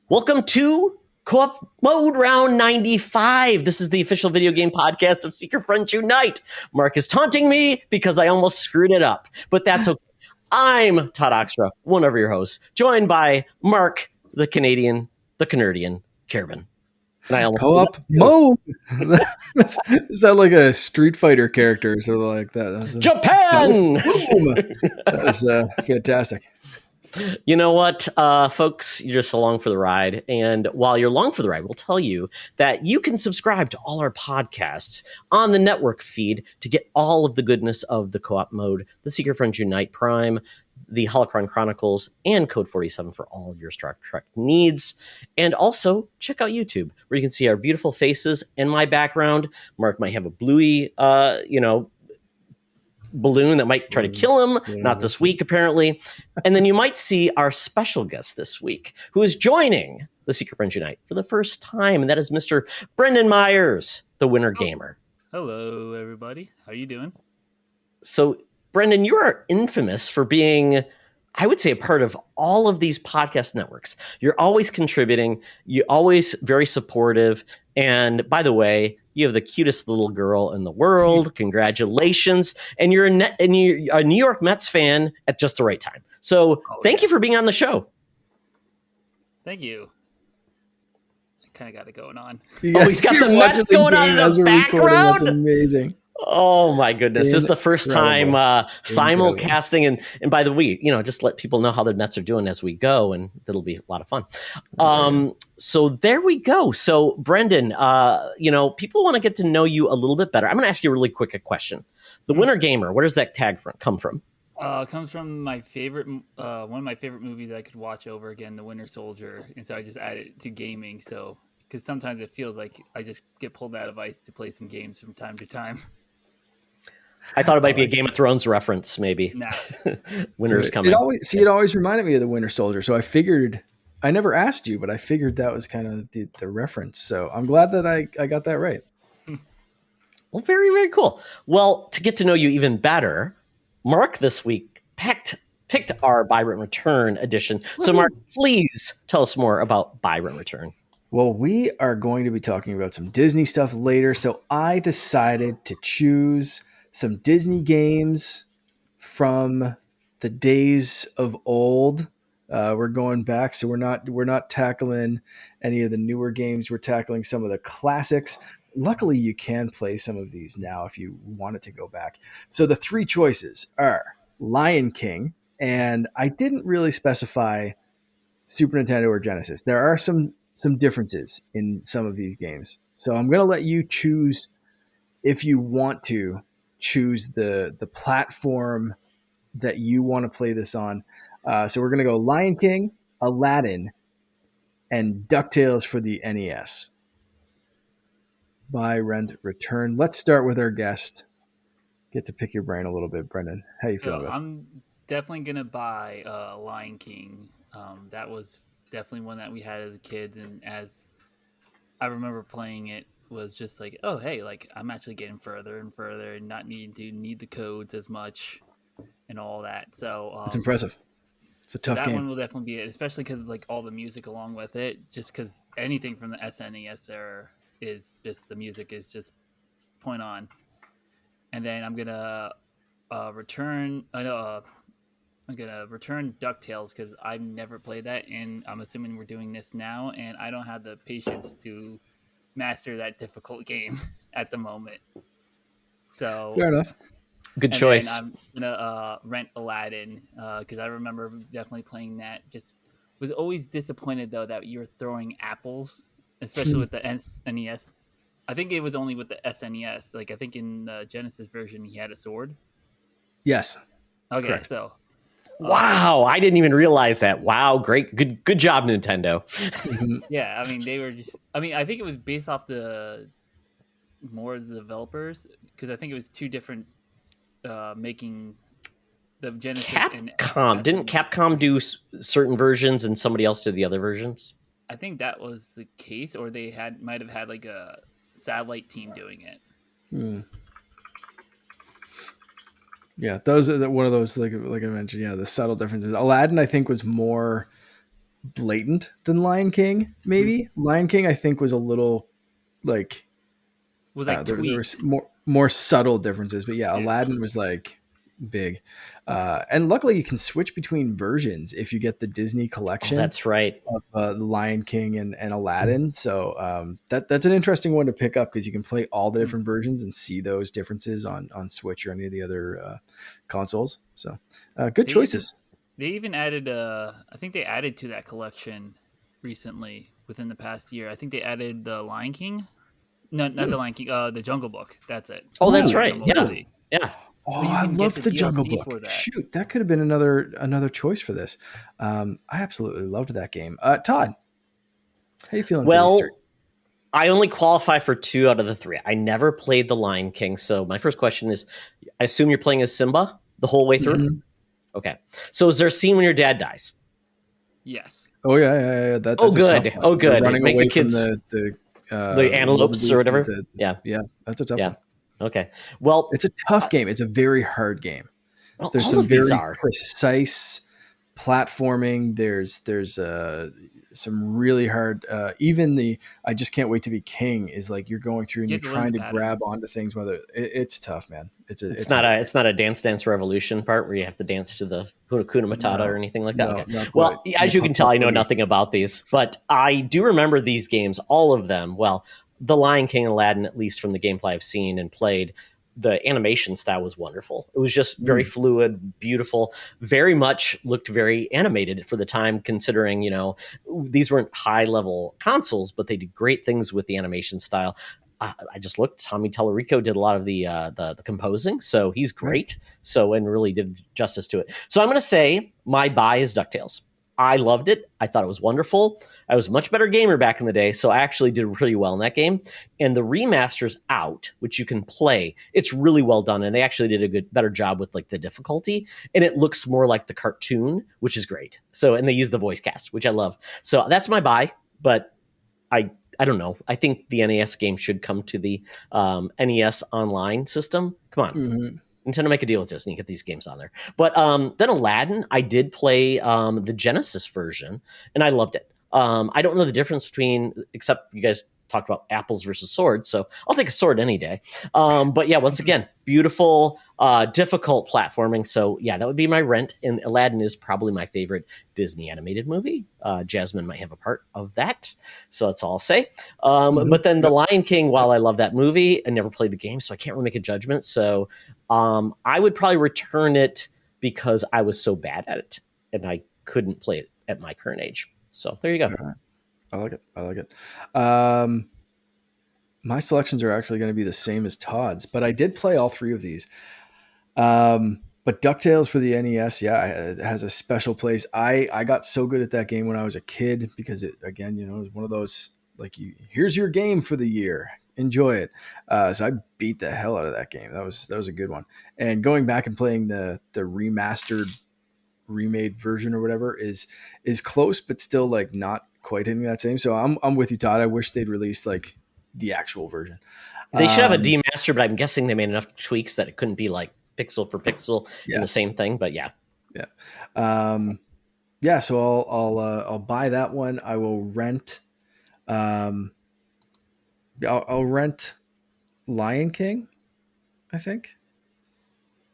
Welcome to Co-op Mode Round 95. This is the official video game podcast of Seeker Friends Unite. Mark is taunting me because I almost screwed it up, but that's okay. I'm Todd Oxtra, one of your hosts, joined by Mark, the Canadian, the Canardian, Carabin. And I almost Co-op mode. Is that like a Street Fighter character or something like that? Japan! That was fantastic. You know what, folks, you're just along for the ride. And while you're along for the ride, we'll tell you that you can subscribe to all our podcasts on the network feed to get all of the goodness of the co-op mode, the Seeker Friends Unite Prime, the Holocron Chronicles, and Code 47 for all of your Star Trek needs. And also, check out YouTube, where you can see our beautiful faces and my background. Mark might have a bluey, balloon that might try to kill him. Not this week, apparently. And then you might see our special guest this week, who is joining the Seeker Friends Unite for the first time, and that is Mr. Brendan Myers, the WinterGamer. Hello, everybody. How you doing? So, Brendan, you are infamous for being, I would say, a part of all of these podcast networks. You're always contributing. You're always very supportive. And by the way, you have the cutest little girl in the world. Congratulations. And you're a New York Mets fan at just the right time. So thank you for being on the show. Thank you. I kind of got it going on. Oh, he's got the Mets going on in the background. That's amazing. Oh my goodness. This is the first time simulcasting. And by the way, just let people know how the Mets are doing as we go, and it'll be a lot of fun. So there we go. So Brendan, people want to get to know you a little bit better. I'm going to ask you a really quick question. The WinterGamer, where does that tag come from? It comes from my favorite, one of my favorite movies I could watch over again, The Winter Soldier. And so I just added it to gaming. So, because sometimes it feels like I just get pulled out of ice to play some games from time to time. I thought it might be a Game of Thrones reference, maybe. Nah. Winter is coming. It always reminded me of the Winter Soldier. So I figured, I never asked you, but I figured that was kind of the reference. So I'm glad that I got that right. Well, very, very cool. Well, to get to know you even better, Mark this week picked our Buy Rent Return edition. So Mark, please tell us more about Buy Rent Return. Well, we are going to be talking about some Disney stuff later. So I decided to choose some Disney games from the days of old. We're going back, so we're not tackling any of the newer games. We're tackling some of the classics. Luckily, you can play some of these now if you wanted to go back. So the three choices are Lion King, and I didn't really specify Super Nintendo or Genesis. There are some differences in some of these games. So I'm going to let you choose if you want to choose the platform that you want to play this on. So we're going to go Lion King, Aladdin, and Ducktales for the NES. Buy, rent, return. Let's start with our guest. Get to pick your brain a little bit, Brendan. How you feeling about it? I'm definitely going to buy Lion King. That was definitely one that we had as kids, and as I remember playing it, was just like, oh hey, like I'm actually getting further and further and not needing to need the codes as much and all that. So it's impressive. It's a tough game. That one will definitely be it, especially because like all the music along with it, just because anything from the SNES era is just the music is just point on. And then I'm gonna return Ducktales because I've never played that, and I'm assuming we're doing this now, and I don't have the patience to master that difficult game at the moment. So fair enough. Good choice. I'm gonna rent Aladdin because I remember definitely playing that. Just was always disappointed though that you were throwing apples, especially with the SNES. I think it was only with the SNES. Like I think in the Genesis version he had a sword. Yes. Okay, correct. so. Wow, I didn't even realize that. Wow, great, good job, Nintendo. Yeah, I mean they were just. I mean, I think it was based off the more of the developers because I think it was two different making the Genesis. Capcom didn't Capcom do certain versions and somebody else did the other versions? I think that was the case, or they might have had like a satellite team doing it. Yeah, those are one of those like I mentioned. Yeah, the subtle differences. Aladdin, I think, was more blatant than Lion King. Maybe Lion King, I think, was a little like Was like there tweaked. was more subtle differences, but yeah, Aladdin was like big. And luckily, you can switch between versions if you get the Disney collection. Oh, that's right. Of the Lion King and Aladdin. So that's an interesting one to pick up because you can play all the different versions and see those differences on Switch or any of the other consoles. So good choices. They even added, I think they added to that collection recently within the past year. I think they added the Lion King. No, not the Lion King. The Jungle Book. That's it. Oh, that's right. Yeah. Movie. Yeah. Oh, I loved the Jungle Book. Shoot, that could have been another choice for this. I absolutely loved that game. Todd, how you feeling? Well, I only qualify for 2 out of the 3. I never played The Lion King, so my first question is: I assume you're playing as Simba the whole way through. Mm-hmm. Okay. So, is there a scene when your dad dies? Yes. Oh yeah. That's good. Oh, good. Running Make away the kids from the antelopes or whatever. Yeah. That's a tough one. Okay. Well, it's a tough game. It's a very hard game. Well, there's some very precise platforming. There's some really hard. Even the I just can't wait to be king is like you're going through and you're trying to grab onto things. Whether it's tough, man. It's not a Dance Revolution part where you have to dance to the Hakuna Matata or anything like that. No, okay. Well, as you can tell, I know nothing about these, but I do remember these games, all of them. Well, The Lion King and Aladdin, at least from the gameplay I've seen and played, the animation style was wonderful. It was just very fluid, beautiful, very much looked very animated for the time, considering, these weren't high level consoles, but they did great things with the animation style. I just looked. Tommy Tallarico did a lot of the composing, so he's great. So, and really did justice to it. So I'm going to say my buy is DuckTales. I loved it. I thought it was wonderful. I was a much better gamer back in the day, so I actually did pretty well in that game. And the remaster's out, which you can play. It's really well done, and they actually did a better job with like the difficulty. And it looks more like the cartoon, which is great. So, and they use the voice cast, which I love. So that's my buy. But I don't know. I think the NES game should come to the NES online system. Come on. Mm-hmm. Nintendo, make a deal with Disney, get these games on there. But then Aladdin, I did play the Genesis version, and I loved it. I don't know the difference between, except you guys talked about apples versus swords, so I'll take a sword any day. But yeah, once again, beautiful, difficult platforming. So yeah, that would be my rent. And Aladdin is probably my favorite Disney animated movie. Jasmine might have a part of that, so that's all I'll say. But then The Lion King, while I love that movie, I never played the game, so I can't really make a judgment. So I would probably return it because I was so bad at it and I couldn't play it at my current age. So there you go. Right. I like it. My selections are actually going to be the same as Todd's, but I did play all 3 of these. But DuckTales for the NES, it has a special place. I got so good at that game when I was a kid because it, again, it was one of those, like, here's your game for the year. Enjoy it. So I beat the hell out of that game. That was a good one. And going back and playing the remastered, remade version or whatever is close, but still like not quite hitting that same. So I'm with you, Todd. I wish they'd released like the actual version. They should have a demaster, but I'm guessing they made enough tweaks that it couldn't be like pixel for pixel in the same thing. But yeah. So I'll buy that one. I will rent. I'll rent Lion King, I think.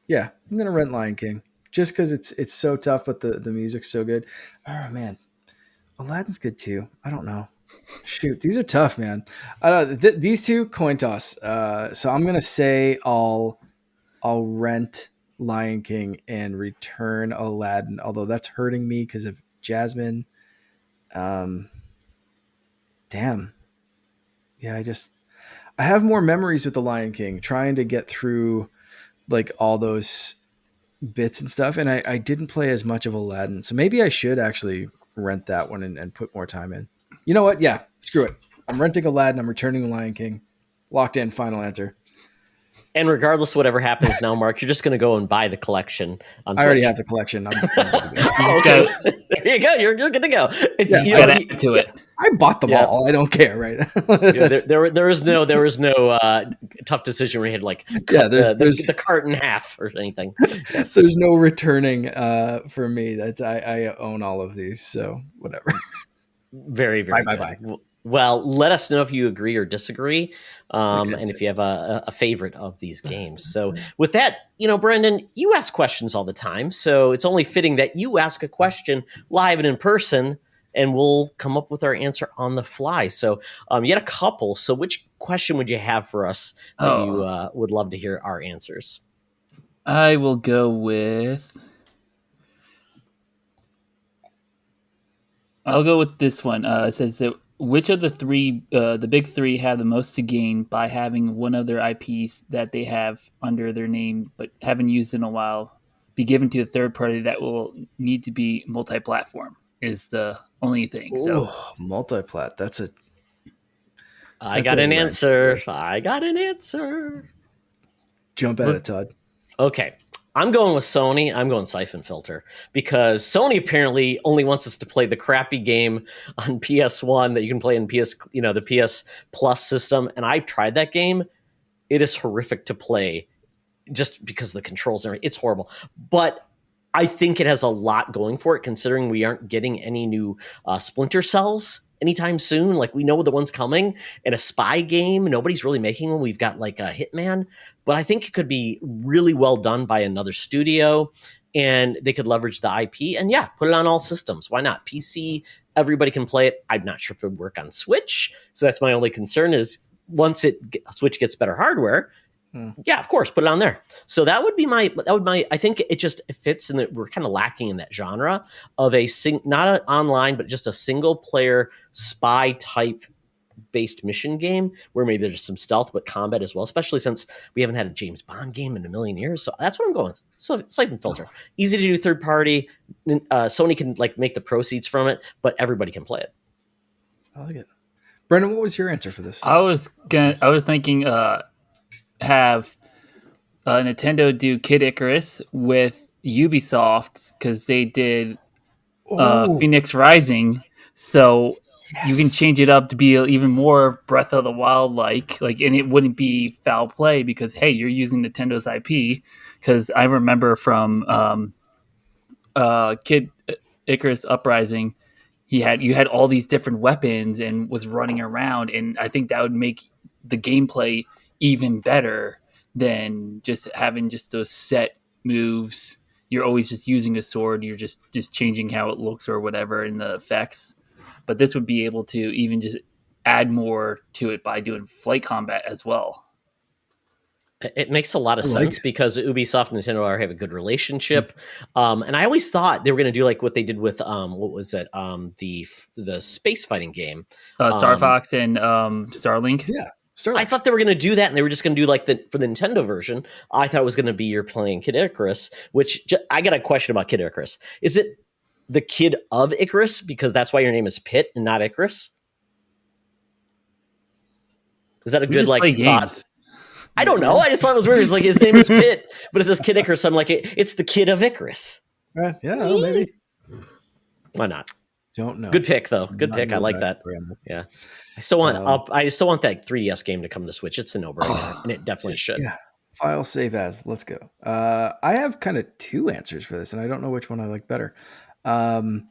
Yeah, I'm gonna rent Lion King just because it's so tough, but the music's so good. Oh man, Aladdin's good too. I don't know. Shoot, these are tough, man. These 2 coin toss. So I'm gonna say I'll rent Lion King and return Aladdin. Although that's hurting me because of Jasmine. Damn. Yeah, I have more memories with the Lion King, trying to get through like all those bits and stuff. And I didn't play as much of Aladdin. So maybe I should actually rent that one and put more time in. You know what? Yeah, screw it. I'm renting Aladdin. I'm returning the Lion King. Locked in, final answer. And regardless of whatever happens now, Mark, you're just going to go and buy the collection on Twitch. I already have the collection. Okay. There you go. You're good to go. Add to it. I bought them all. I don't care, right? There was no Todd tough decision where you had to like Yeah, cut the cart in half or anything. Yes. There's no returning for me. That's I own all of these, so whatever. Very, very good. Bye. Well, let us know if you agree or disagree, and That's if you have a favorite of these games. So with that, Brendan, you ask questions all the time, so it's only fitting that you ask a question live and in person, and we'll come up with our answer on the fly. So you had a couple. So which question would you have for us that you would love to hear our answers? I will go with. I'll go with this one. It says that which of the big three, have the most to gain by having one of their IPs that they have under their name but haven't used in a while be given to a third party that will need to be multi-platform is the only thing. So multiplat. I got an answer. Jump at it, Todd. Okay. I'm going with Sony. I'm going Siphon Filter because Sony apparently only wants us to play the crappy game on PS1 that you can play in the PS Plus system. And I tried that game. It is horrific to play just because of the controls and everything. It's horrible. But I think it has a lot going for it, considering we aren't getting any new Splinter Cells anytime soon. Like, we know the one's coming, and a spy game, nobody's really making one. We've got like a Hitman, but I think it could be really well done by another studio, and they could leverage the IP and put it on all systems. Why not? PC, everybody can play it. I'm not sure if it would work on Switch, so that's my only concern is once Switch gets better hardware. Yeah, of course, put it on there. So that would be my. I think it just fits in that we're kind of lacking in that genre of not an online, but just a single player spy type based mission game where maybe there's some stealth but combat as well. Especially since we haven't had a James Bond game in a million years. So that's what I'm going with. So Siphon Filter, easy to do, third party. Sony can like make the proceeds from it, but everybody can play it. I like it. Brendan, what was your answer for this? I was thinking have Nintendo do Kid Icarus with Ubisoft because they did Phoenix Rising, so you can change it up to be even more Breath of the Wild like, and it wouldn't be foul play because hey, you're using Nintendo's IP. Because I remember from Kid Icarus Uprising, you had all these different weapons and was running around, and I think that would make the gameplay even better than just having just those set moves. You're always just using a sword. You're just changing how it looks or whatever in the effects. But this would be able to even just add more to it by doing flight combat as well. It makes a lot of sense because Ubisoft and Nintendo have a good relationship. And I always thought they were going to do like what they did with, what was it? The space fighting game. Star Fox and Starlink. Yeah. I thought they were going to do that, and they were just going to do like for the Nintendo version. I thought it was going to be you're playing Kid Icarus, which I got a question about Kid Icarus. Is it the kid of Icarus because that's why your name is Pit and not Icarus? Is that a good like thought? I don't know. I just thought it was weird. It's like his name is Pit, but it says Kid Icarus. So I'm like, it's the kid of Icarus. Yeah, maybe. Why not? Don't know. Good pick though. Good pick. I like that. Yeah. I still want that 3DS game to come to Switch. It's a no-brainer, and it definitely should. Yeah. File save as. Let's go. I have kind of two answers for this, and I don't know which one I like better. So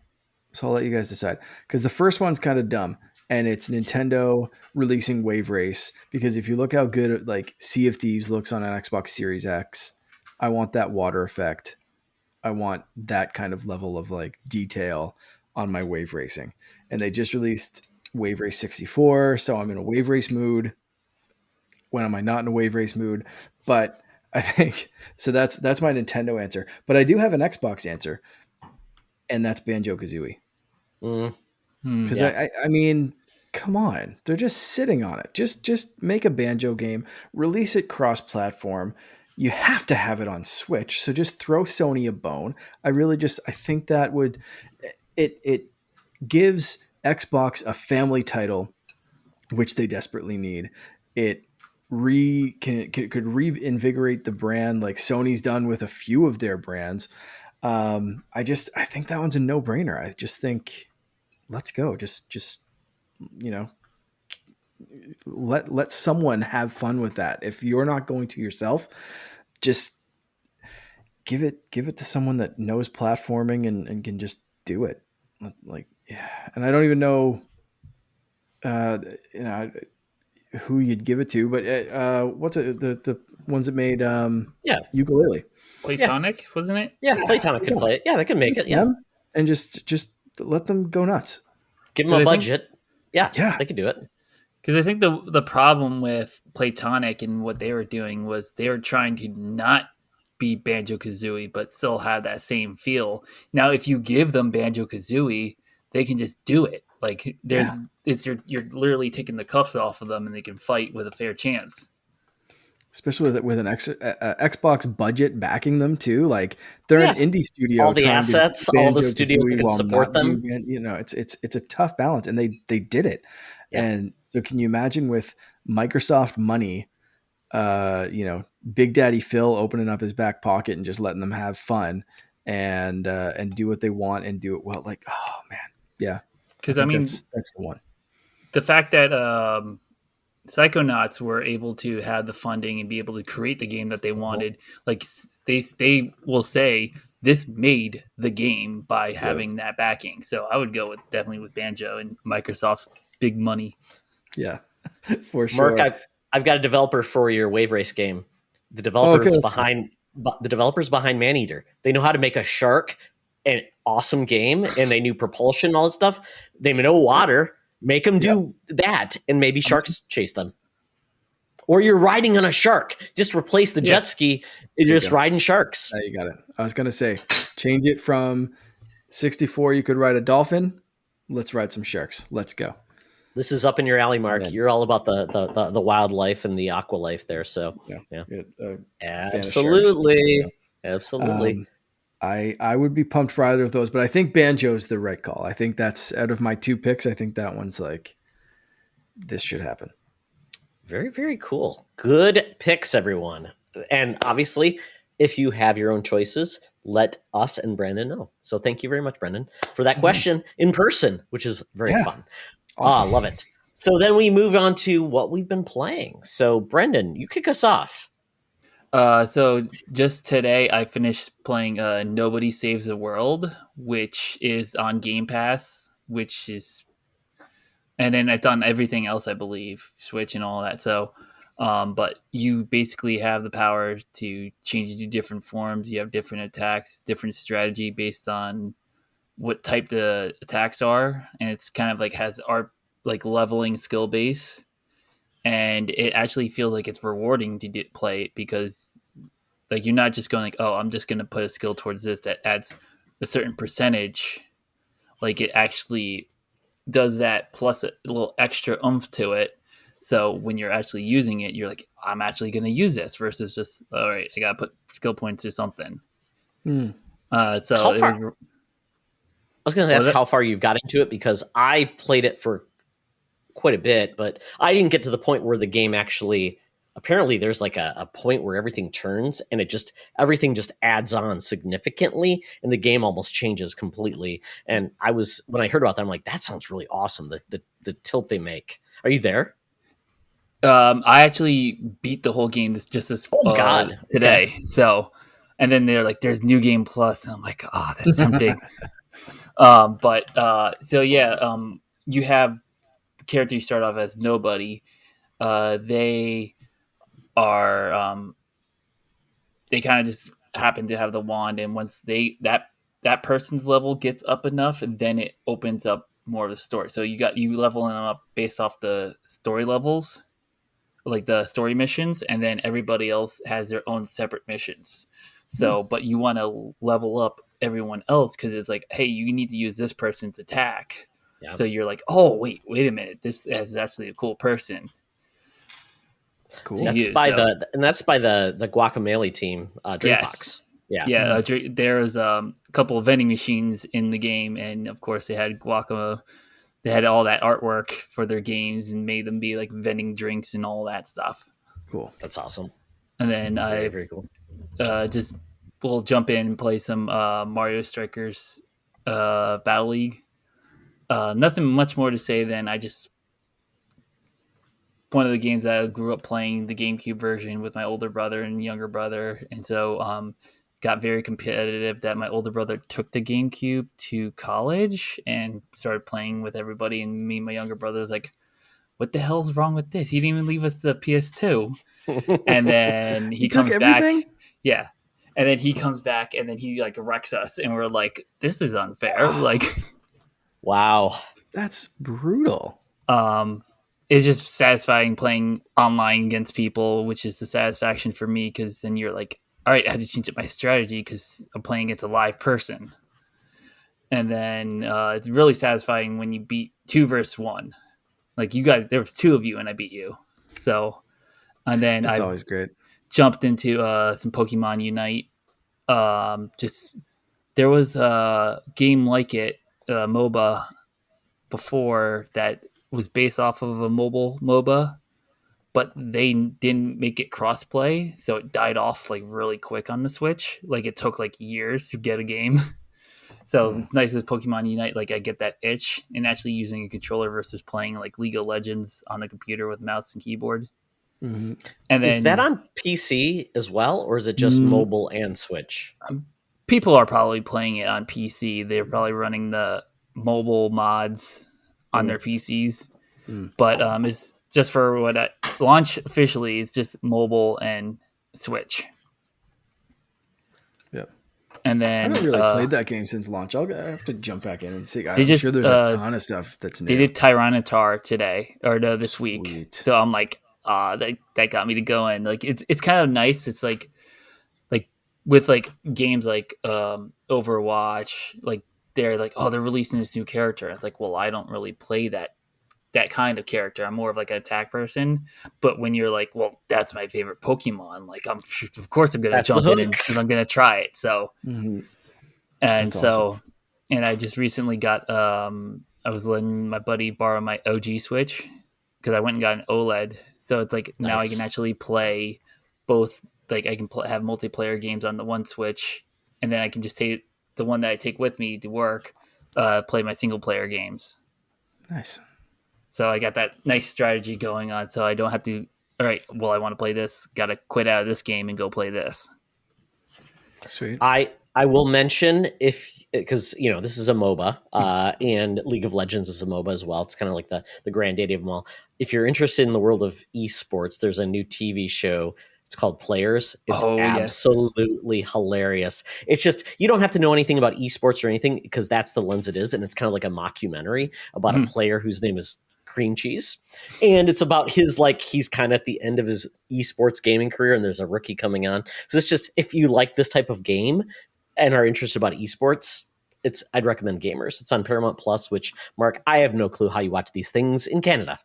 I'll let you guys decide. Because the first one's kind of dumb, and it's Nintendo releasing Wave Race. Because if you look how good like Sea of Thieves looks on an Xbox Series X, I want that water effect. I want that kind of level of like detail on my wave racing. And they just released Wave Race 64, so I'm in a wave race mood. When am I not in a wave race mood? But I think so. That's my Nintendo answer. But I do have an Xbox answer, and that's Banjo Kazooie. Because I mean, come on, they're just sitting on it. Just make a Banjo game, release it cross-platform. You have to have it on Switch, so just throw Sony a bone. I think that would it gives Xbox a family title, which they desperately need. It could reinvigorate the brand like Sony's done with a few of their brands. I think that one's a no-brainer. I just think let's go. Just let someone have fun with that. If you're not going to yourself, just give it to someone that knows platforming and can just do it. Like, yeah. And I don't even know, you know, who you'd give it to, but what's it, the ones that made Yeah. Ukulele? Platonic, wasn't it? Yeah, Playtonic can play it. Yeah, they can make it. Yeah, Them, and just let them go nuts. give them a budget. Yeah, Yeah. they can do it. Because I think the problem with Platonic and what they were doing was they were trying to not be Banjo Kazooie, but still have that same feel. Now, if you give them Banjo Kazooie, they can just do it. Like you're literally taking the cuffs off of them, and they can fight with a fair chance. Especially with an Xbox budget backing them too. Like they're Yeah. an indie studio, All the trying assets, to do all the studios that Banjo-Kazooie can while support not them. being, you know, it's a tough balance, and they did it. Yeah. And so, can you imagine with Microsoft money, you know, Big Daddy Phil opening up his back pocket and just letting them have fun and do what they want and do it well? Like, oh man, yeah. Because I mean, that's the one. the fact that Psychonauts were able to have the funding and be able to create the game that they wanted. Like they will say this made the game by having that backing. So I would go with definitely with Banjo and Microsoft's big money. Yeah, for sure. Mark, I've got a developer for your Wave Race game. The developers behind Maneater. They know how to make a shark an awesome game, and they knew propulsion and all this stuff. They know water. Make them do that, and maybe sharks chase them. Or you're riding on a shark. Just replace the jet ski. You're just riding sharks. You got it. I was gonna say, change it from 64. You could ride a dolphin. Let's ride some sharks. Let's go. This is up in your alley, Mark. Man. You're all about the wildlife and the aqua life there. So yeah. Absolutely. Absolutely. I would be pumped for either of those, but I think Banjo is the right call. I think that's out of my two picks. I think that one's like, this should happen. Very, very cool. Good picks, everyone. And obviously, if you have your own choices, let us and Brandon know. So thank you very much, Brendan, for that question in person, which is very fun. Awesome. Love it. So then we move on to what we've been playing. So Brendan, you kick us off. So just today I finished playing Nobody Saves the World, which is on Game Pass, and then it's on everything else, I believe, Switch and all that. So, but you basically have the power to change into different forms. You have different attacks, different strategy based on what type the attacks are, and it's kind of like has like leveling skill base, and it actually feels like it's rewarding to play it because like you're not just going like, oh, I'm just going to put a skill towards this that adds a certain percentage. Like it actually does that plus a little extra oomph to it. So when you're actually using it, you're like, I'm actually going to use this versus just, all right, I got to put skill points or something. Mm. So how far? I was going to ask how far you've got into it because I played it for quite a bit, but I didn't get to the point where the game actually, apparently there's like a point where everything turns and everything just adds on significantly and the game almost changes completely. And when I heard about that, I'm like, that sounds really awesome. The tilt they make. Are you there? I actually beat the whole game today. Okay. So, and then they're like, there's New Game Plus. And I'm like, oh, that's tempting. You have the character you start off as Nobody. They are, they kind of just happen to have the wand. And once that person's level gets up enough, and then it opens up more of the story. So you leveling them up based off the story levels, like the story missions, and then everybody else has their own separate missions. So, but you want to level up everyone else because it's like, hey, you need to use this person's attack. Yeah. So you're like, oh, wait a minute, this is actually a cool person. Cool. That's by the Guacamelee team, Dreambox. Yes. Yeah. There's a couple of vending machines in the game, and of course they had They had all that artwork for their games and made them be like vending drinks and all that stuff. Cool. That's awesome. And then very cool. We'll jump in and play some Mario Strikers Battle League. Nothing much more to say than I just one of the games that I grew up playing, the GameCube version, with my older brother and younger brother, and so got very competitive. That my older brother took the GameCube to college and started playing with everybody, and me and my younger brother was like, "What the hell's wrong with this? He didn't even leave us the PS2." And then he took comes back, everything? yeah. And then he comes back, and then he like wrecks us, and we're like, "This is unfair!" Like, Wow. That's brutal. It's just satisfying playing online against people, which is the satisfaction for me, because then you're like, all right, I have to change up my strategy because I'm playing against a live person. And then it's really satisfying when you beat 2 versus 1. Like, you guys, there was 2 of you and I beat you. So, and then That's I always great. jumped into some Pokemon Unite. Just there was a game like it, MOBA, before that was based off of a mobile MOBA, but they didn't make it crossplay, so it died off like really quick on the Switch. Like, it took like years to get a game. So nice with Pokemon Unite, like I get that itch, and actually using a controller versus playing like League of Legends on the computer with mouse and keyboard. Mm-hmm. And then Is that on PC as well, or is it just mobile and Switch? people are probably playing it on PC. They're probably running the mobile mods on their PCs. But it's just for what I launch officially is just mobile and Switch. Yep. And I then haven't really played that game since launch. I have to jump back in and see. I'm just, sure there's a ton of stuff that's new. They did Tyranitar today or this Sweet. week, so I'm like, that got me to go in. Like, it's kind of nice. It's like with like games like Overwatch, like they're like, oh, they're releasing this new character. It's like, well, I don't really play that kind of character. I'm more of like an attack person. But when you're like, well, that's my favorite Pokemon, like of course I'm gonna jump in and I'm gonna try it. So and That's so awesome. And I just recently got I was letting my buddy borrow my OG Switch because I went and got an OLED. So it's like now I can actually play both. Like, I can have multiplayer games on the one Switch, and then I can just take the one that I take with me to work, play my single player games. Nice. So I got that nice strategy going on, so I don't have to. All right, well, I want to play this. Got to quit out of this game and go play this. Sweet. I will mention, because this is a MOBA, and League of Legends is a MOBA as well. It's kind of like the granddaddy of them all. If you're interested in the world of esports, there's a new TV show. It's called Players. It's absolutely hilarious. It's just, you don't have to know anything about esports or anything, because that's the lens it is, and it's kind of like a mockumentary about a player whose name is Cream Cheese, and it's about his, like, he's kind of at the end of his esports gaming career, and there's a rookie coming on. So it's just, if you like this type of game and are interested about esports, I'd recommend Gamers. It's on Paramount Plus, which, Mark, I have no clue how you watch these things in Canada.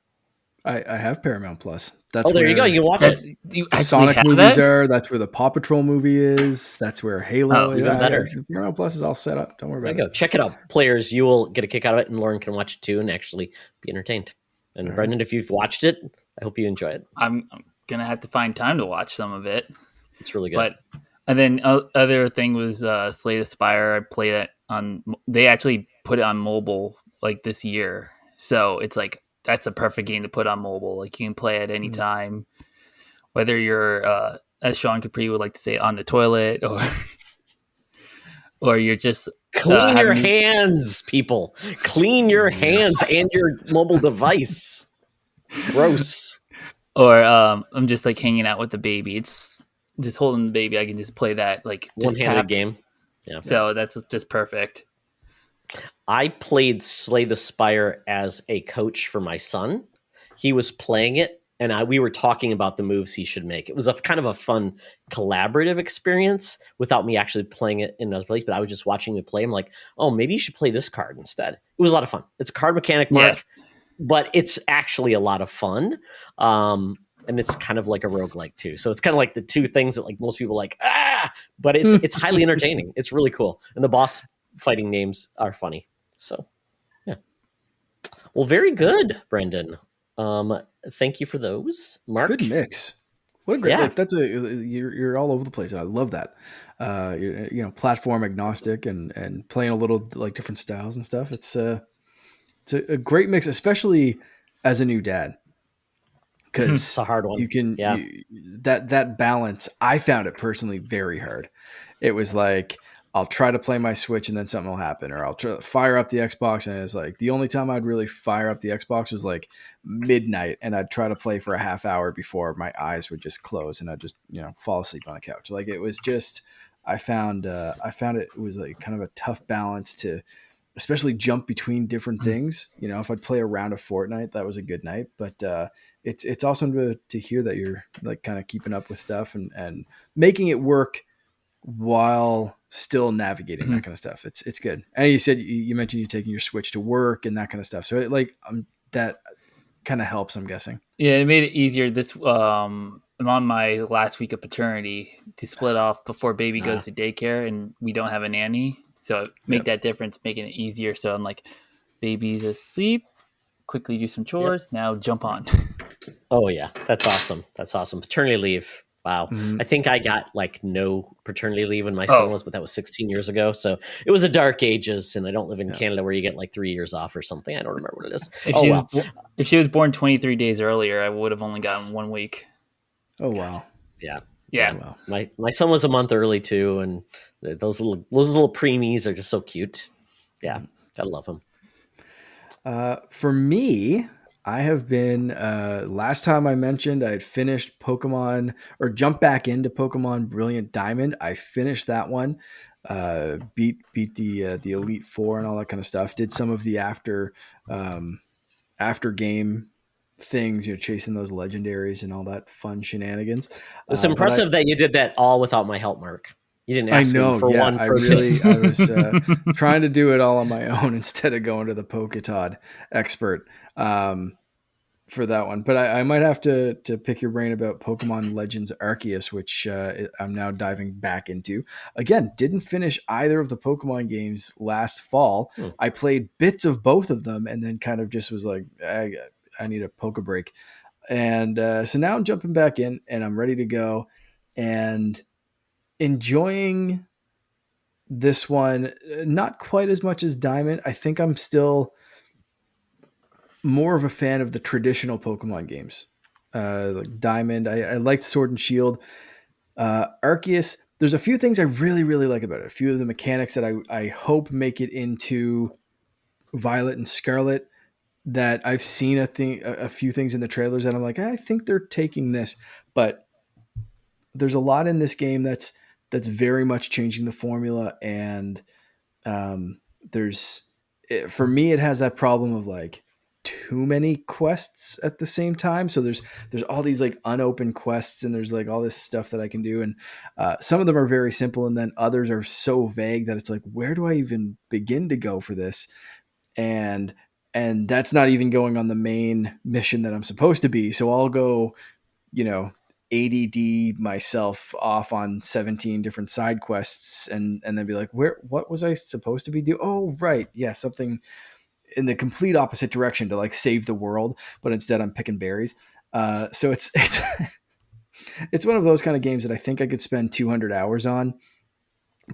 I have Paramount Plus. That's there you go. You watch it. The Sonic movies are. That's where the Paw Patrol movie is. That's where Halo is. Even better. Paramount Plus is all set up. Don't worry about it. There you go. Check it out. Players, you will get a kick out of it, and Lauren can watch it too and actually be entertained. And Brendan, if you've watched it, I hope you enjoy it. I'm going to have to find time to watch some of it. It's really good. And then other thing was Slay the Spire. I played it on. They actually put it on mobile like this year, so it's like that's a perfect game to put on mobile. Like, you can play it any time, whether you're as Sean Capri would like to say, on the toilet, or you're just clean your hands, people. Clean your hands and your mobile device. Gross. Or I'm just like hanging out with the baby. It's just holding the baby. I can just play that like one-handed game. Yeah. So that's just perfect. I played Slay the Spire as a coach for my son. He was playing it, and we were talking about the moves he should make. It was a kind of a fun collaborative experience without me actually playing it in another place, but I was just watching him play. I'm like, oh, maybe you should play this card instead. It was a lot of fun. It's a card mechanic, Mark, but it's actually a lot of fun. And it's kind of like a roguelike too. So it's kind of like the two things that like most people like, but it's highly entertaining. It's really cool. And the boss fighting names are funny. So yeah. Well, very good, Brendan. Thank you for those, Mark. Good mix. What a great! Like, you're all over the place. I love that. You're platform agnostic and playing a little like different styles and stuff. It's a great mix, especially as a new dad, because It's a hard one. you can that balance. I found it personally very hard. It was like I'll try to play my Switch and then something will happen, or I'll try to fire up the Xbox and it's like the only time I'd really fire up the Xbox was like midnight, and I'd try to play for a half hour before my eyes would just close and I'd just fall asleep on the couch. Like it was just I found it was like kind of a tough balance to especially jump between different things. If I'd play a round of Fortnite, that was a good night. But it's awesome to hear that you're like kind of keeping up with stuff and making it work while still navigating that kind of stuff. It's good. And you said you mentioned you taking your Switch to work and that kind of stuff. So that kind of helps, I'm guessing. Yeah, it made it easier. I'm on my last week of paternity to split off before baby goes to daycare, and we don't have a nanny. So that difference, making it easier. So I'm like, baby's asleep, quickly do some chores. Now jump on. Oh yeah, that's awesome. Paternity leave. Wow. I think I got like no paternity leave when my son was, but that was 16 years ago. So it was a dark ages, and I don't live in Canada where you get like 3 years off or something. I don't remember what it is. If she was born 23 days earlier, I would have only gotten 1 week. Oh wow. Yeah. Oh, wow. My son was a month early too, and those little preemies are just so cute. Yeah, gotta love them. For me, I have been, last time I mentioned I had finished Pokemon or jumped back into Pokemon Brilliant Diamond. I finished that one, beat the Elite Four and all that kind of stuff. Did some of the after game things, chasing those legendaries and all that fun shenanigans. It's impressive that you did that all without my help, Mark. You didn't ask me for one. I was trying to do it all on my own instead of going to the Poketod expert for that one. But I might have to pick your brain about Pokemon Legends Arceus, which I'm now diving back into. Again, didn't finish either of the Pokemon games last fall. I played bits of both of them and then kind of just was like, I need a Poke break. And so now I'm jumping back in and I'm ready to go and enjoying this one. Not quite as much as Diamond. I think I'm still more of a fan of the traditional Pokemon games. Like Diamond, I liked Sword and Shield. Arceus, there's a few things I really, really like about it. A few of the mechanics that I hope make it into Violet and Scarlet, that I've seen a few things in the trailers and I'm like, I think they're taking this, but there's a lot in this game that's very much changing the formula. And for me, it has that problem of like too many quests at the same time. So there's all these like unopened quests and there's like all this stuff that I can do. And some of them are very simple. And then others are so vague that it's like, where do I even begin to go for this? And that's not even going on the main mission that I'm supposed to be. So I'll go, ADD myself off on 17 different side quests and then be like, what was I supposed to be doing? Oh, right. Yeah. Something in the complete opposite direction to like save the world. But instead I'm picking berries. So it's it's one of those kind of games that I think I could spend 200 hours on,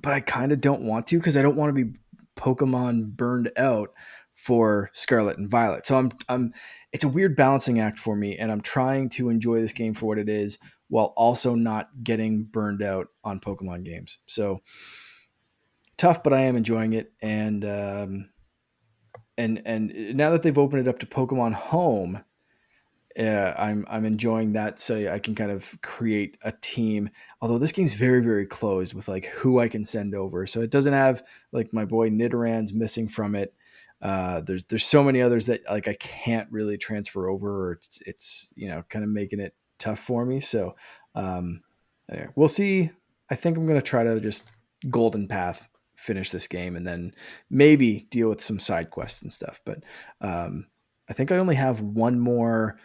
but I kind of don't want to, because I don't want to be Pokemon burned out for Scarlet and Violet. So it's a weird balancing act for me, and I'm trying to enjoy this game for what it is while also not getting burned out on Pokemon games. So tough, but I am enjoying it. And now that they've opened it up to Pokemon Home, I'm enjoying that. So I can kind of create a team, although this game's very, very closed with like who I can send over. So it doesn't have like my boy Nidorann's missing from it. There's so many others that like I can't really transfer over, or it's kind of making it tough for me. So anyway, we'll see. I think I'm gonna try to just Golden Path finish this game and then maybe deal with some side quests and stuff. But I think I only have one more.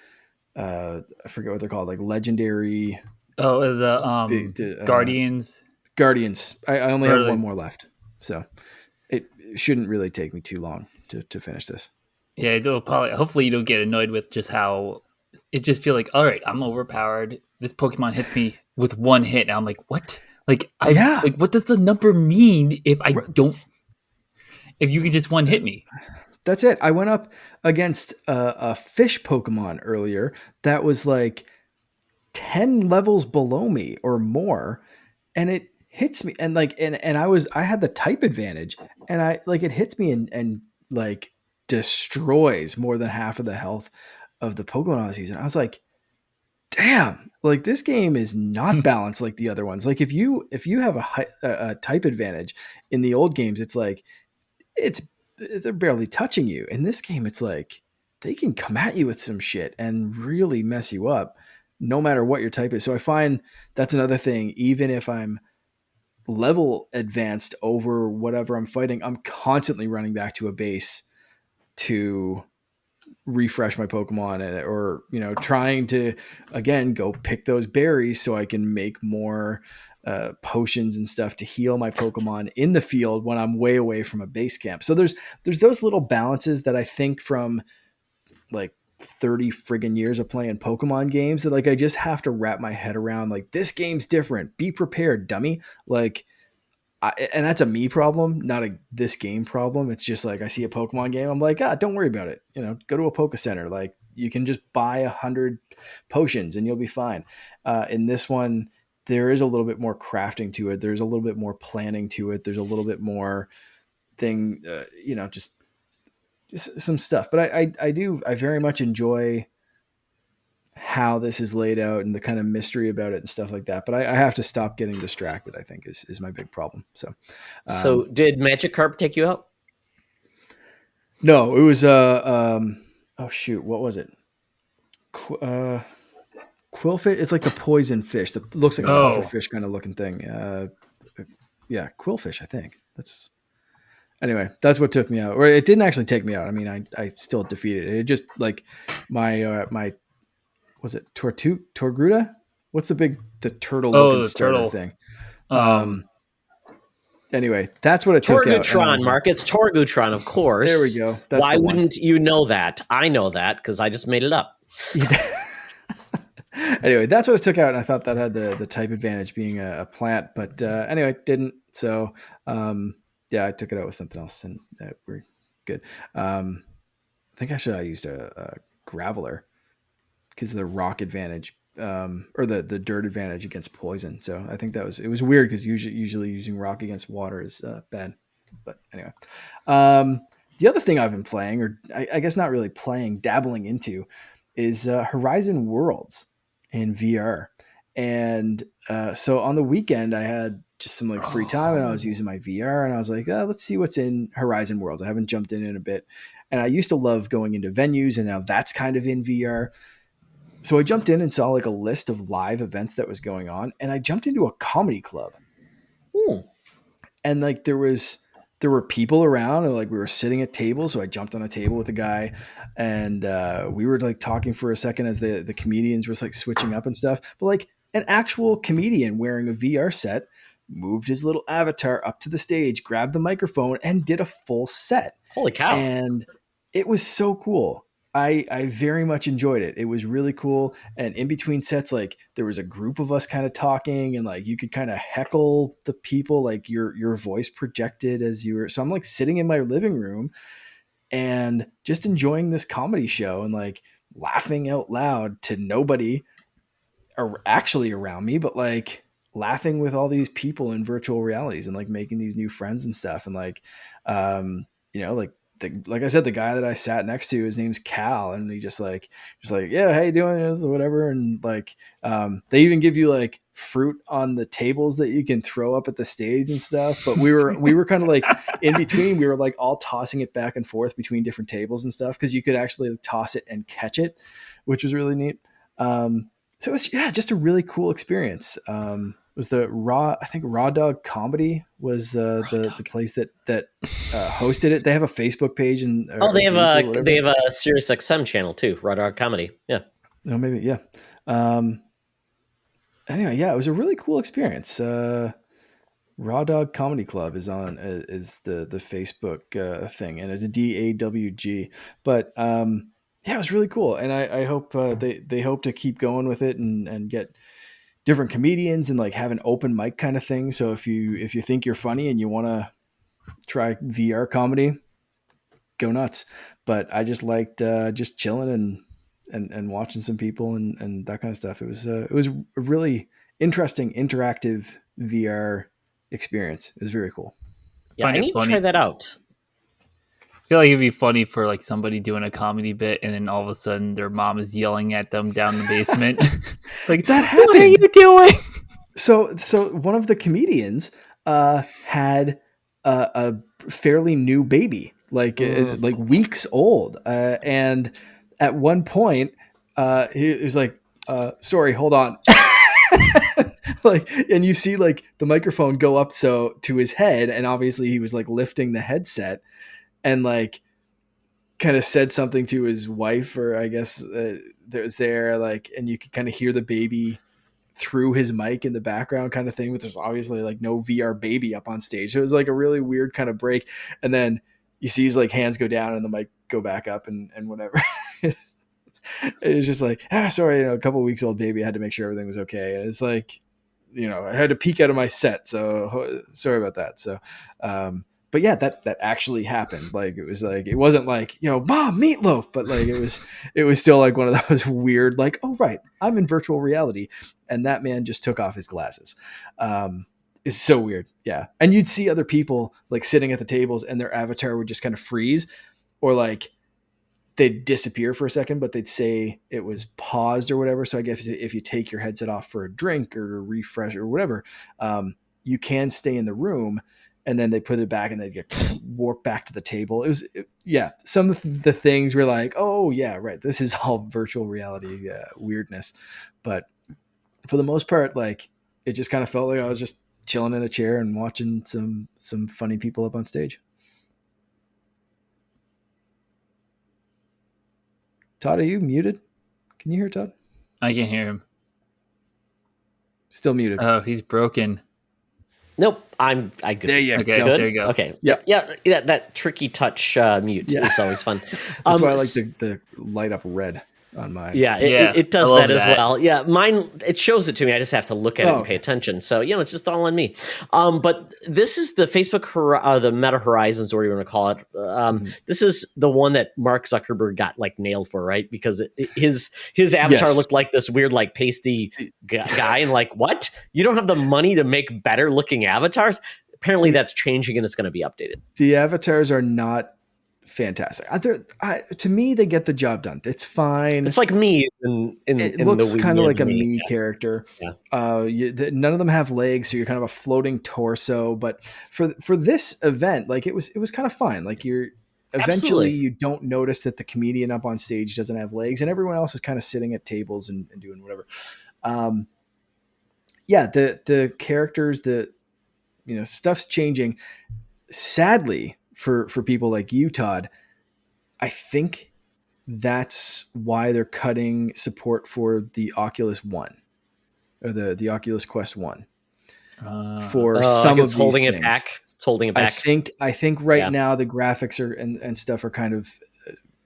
I forget what they're called, like legendary. Oh, the Guardians. Guardians. I only have one more left, so it shouldn't really take me too long to finish this. Yeah, it'll probably. Hopefully, you don't get annoyed with just how it just feel like. All right, I'm overpowered. This Pokemon hits me with one hit, and I'm like, what? Like, like, what does the number mean if I don't? If you can just one hit me? That's it. I went up against a fish Pokemon earlier that was like 10 levels below me or more, and it hits me, and I had the type advantage, and I like it hits me and like destroys more than half of the health of the Pokemon I was using. I was like, damn, like this game is not balanced like the other ones. Like if you have a type advantage in the old games, it's like it's they're barely touching you. In this game, it's like they can come at you with some shit and really mess you up, no matter what your type is. So I find that's another thing. Even if I'm level advanced over whatever I'm fighting, I'm constantly running back to a base to refresh my Pokemon, or trying to again go pick those berries so I can make more potions and stuff to heal my Pokemon in the field when I'm way away from a base camp. So there's those little balances that I think from like 30 friggin' years of playing Pokemon games that like I just have to wrap my head around. Like, this game's different. Be prepared, dummy. Like, and that's a me problem, not a this game problem. It's just like I see a Pokemon game, I'm like, don't worry about it. Go to a Poke Center. Like, you can just buy 100 potions and you'll be fine. In this one, there is a little bit more crafting to it. There's a little bit more planning to it. There's a little bit more thing, just some stuff. But I very much enjoy how this is laid out and the kind of mystery about it and stuff like that. But I have to stop getting distracted, I think is my big problem. So did Magikarp take you out? No, it was oh shoot, what was it? Quillfish. It's like the poison fish that looks like a puffer fish kind of looking thing. Yeah, Quillfish, I think. Anyway, that's what took me out. Or it didn't actually take me out. I mean, I still defeated it. It just like my was it Torgruda? What's the turtle looking starter turtle thing? Anyway, that's what it took out. Torgutron, Mark. It's Torgutron, of course. There we go. That's Why wouldn't you know that? I know that because I just made it up. Anyway, that's what it took out, and I thought that had the type advantage being a plant, but anyway, didn't. So yeah, I took it out with something else, and we're good. I think actually I used a Graveler because of the rock advantage, or the dirt advantage against poison. So I think it was weird because usually using rock against water is bad. But anyway, the other thing I've been playing, or I guess not really playing, dabbling into, is Horizon Worlds in VR. And so on the weekend I had just some like free time, and I was using my VR, and I was like, let's see what's in Horizon Worlds. I haven't jumped in a bit, and I used to love going into venues, and now that's kind of in VR. So I jumped in and saw like a list of live events that was going on, and I jumped into a comedy club. And like there were people around, and like we were sitting at tables. So I jumped on a table with a guy, and we were like talking for a second as the comedians were like switching up and stuff. But like an actual comedian wearing a VR set moved his little avatar up to the stage, grabbed the microphone, and did a full set. Holy cow. And it was so cool. I very much enjoyed it. It was really cool. And in between sets, like there was a group of us kind of talking, and like you could kind of heckle the people, like your voice projected as you were. So I'm like sitting in my living room and just enjoying this comedy show and like laughing out loud to nobody actually around me, but like laughing with all these people in virtual realities and like making these new friends and stuff. And like, like I said, the guy that I sat next to, his name's Cal, and he just like, yeah, how you doing? Or whatever. And like, they even give you like fruit on the tables that you can throw up at the stage and stuff. But we were kind of like in between. We were like all tossing it back and forth between different tables and stuff, because you could actually toss it and catch it, which was really neat. So it was, just a really cool experience. Was the Raw Dog Comedy was the place that hosted it. They have a Facebook page, and they have a Sirius XM channel too, Raw Dog Comedy. Yeah. No, maybe yeah. Anyway, yeah, it was a really cool experience. Raw Dog Comedy Club is the Facebook thing, and it's a DAWG. But yeah, it was really cool, and I hope they hope to keep going with it and get different comedians and like have an open mic kind of thing. So if you think you're funny and you want to try VR comedy, go nuts. But I just liked just chilling and watching some people and that kind of stuff. It was a really interesting interactive VR experience. It was very cool. Yeah, I need to try that out. I feel like it'd be funny for like somebody doing a comedy bit and then all of a sudden their mom is yelling at them down the basement. Like, that happened. What are you doing? So one of the comedians had a fairly new baby, like weeks old, and at one point he was like, "Sorry, hold on." Like, and you see like the microphone go up so to his head, and obviously he was like lifting the headset, and like kind of said something to his wife, or I guess that was there, like, and you could kind of hear the baby through his mic in the background kind of thing, but there's obviously like no VR baby up on stage. So it was like a really weird kind of break. And then you see his like hands go down and the mic go back up and whatever. It was just like, sorry, a couple of weeks old baby. I had to make sure everything was okay. And it's like, I had to peek out of my set. So sorry about that. So, but yeah, that actually happened. Like, it wasn't like, Mom, meatloaf, but like, it was still like one of those weird, like, oh, right, I'm in virtual reality. And that man just took off his glasses. It's so weird. Yeah. And you'd see other people like sitting at the tables and their avatar would just kind of freeze, or like they'd disappear for a second, but they'd say it was paused or whatever. So I guess if you take your headset off for a drink or a refresh or whatever, you can stay in the room. And then they put it back and they get kind of warped back to the table. Some of the things were like, oh yeah, right, this is all virtual reality weirdness. But for the most part, like, it just kind of felt like I was just chilling in a chair and watching some funny people up on stage. Todd, are you muted? Can you hear Todd? I can hear him. Still muted. Oh, he's broken. Nope, I good. There you okay, go. There you go. Okay, yeah. That tricky touch mute is always fun. That's why I like the light up red on mine. Yeah, it does that as well. Yeah, mine, it shows it to me. I just have to look at it and pay attention. So, it's just all on me. But this is the Facebook, the Meta Horizons, or what you want to call it. This is the one that Mark Zuckerberg got like nailed for, right? Because his avatar looked like this weird, like pasty guy. And like, what? You don't have the money to make better looking avatars? Apparently that's changing and it's going to be updated. The avatars are not fantastic. To me, they get the job done. It's fine. It's like me it looks kind of like a me character. Yeah. None of them have legs, so you're kind of a floating torso. But for this event, like, it was kind of fine. Like, eventually you don't notice that the comedian up on stage doesn't have legs, and everyone else is kind of sitting at tables and doing whatever. The characters, stuff's changing. Sadly, for people like you, Todd, I think that's why they're cutting support for the Oculus One, or the Oculus Quest 1 for some of these holding things. It back. It's holding it back. I think right now the graphics are and stuff are kind of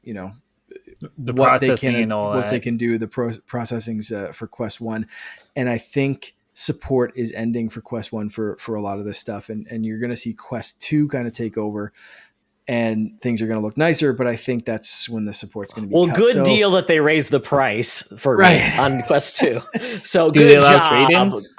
the processing and all what they can do, the processings for Quest 1, and I think support is ending for Quest 1 for a lot of this stuff, and you're going to see Quest 2 kind of take over, and things are going to look nicer, but I think that's when the support's going to be cut. Deal that they raised the price for me on Quest 2. So do good they allow job. trade-ins?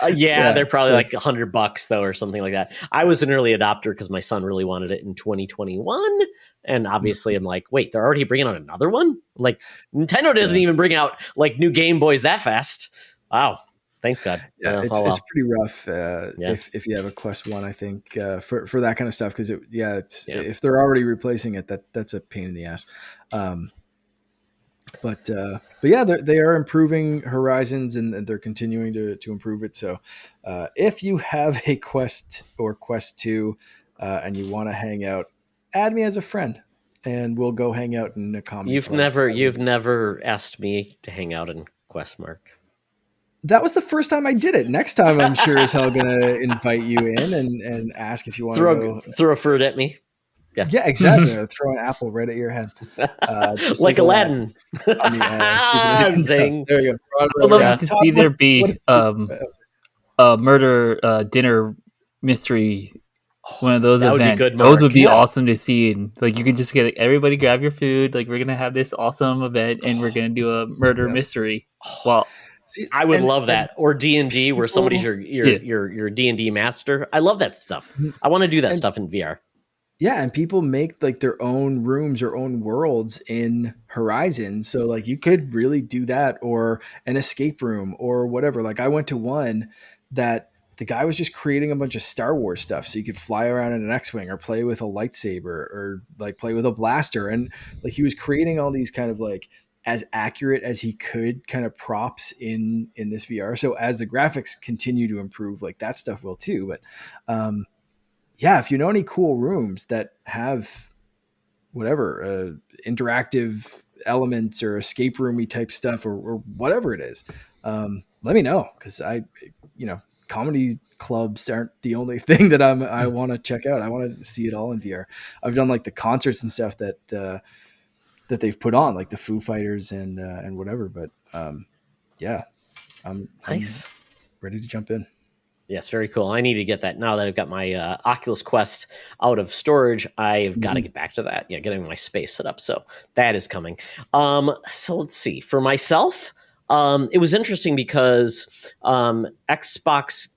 They're probably like $100 though, or something like that. I was an early adopter because my son really wanted it in 2021, and obviously I'm like, wait, they're already bringing out another one? I'm like, Nintendo doesn't even bring out like new Game Boys that fast. Wow. Thanks, God. Yeah, it's pretty rough if you have a Quest 1, I think, for that kind of stuff, because if they're already replacing it, that's a pain in the ass. But yeah, they are improving Horizons, and they're continuing to improve it. So if you have a Quest or Quest 2 and you want to hang out, add me as a friend, and we'll go hang out in a comedy. You've never asked me to hang out in Quest, Mark. That was the first time I did it. Next time, I'm sure as hell going to invite you in and ask if you want to throw a fruit at me. Yeah, exactly. Throw an apple right at your head. Like Aladdin. Zing. There you go. I'd love to see there be a murder dinner mystery one of those That would be events. good, Those Mark. would be Yeah. awesome to see. And like you can just get like, everybody grab your food. Like we're gonna have this awesome event, and we're gonna do a murder Yeah. mystery. Well, See, I would and love that. Or D&D where somebody's people- your D&D master. I love that stuff. I want to do that And- stuff in VR. Yeah, and people make like their own rooms or own worlds in Horizon. So like you could really do that, or an escape room or whatever. Like I went to one that the guy was just creating a bunch of Star Wars stuff. So you could fly around in an X-Wing or play with a lightsaber or like play with a blaster. And like he was creating all these kind of like as accurate as he could kind of props in this VR. So as the graphics continue to improve, like that stuff will too. But yeah, if you know any cool rooms that have whatever interactive elements or escape roomy type stuff or whatever it is, let me know, because comedy clubs aren't the only thing that I want to check out. I want to see it all in VR. I've done like the concerts and stuff that they've put on, like the Foo Fighters and whatever. But yeah, I'm Nice. ready to jump in. Yes, very cool. I need to get that now that I've got my Oculus Quest out of storage. I've got to get back to that. Yeah, getting my space set up. So that is coming. So let's see. For myself, it was interesting because Xbox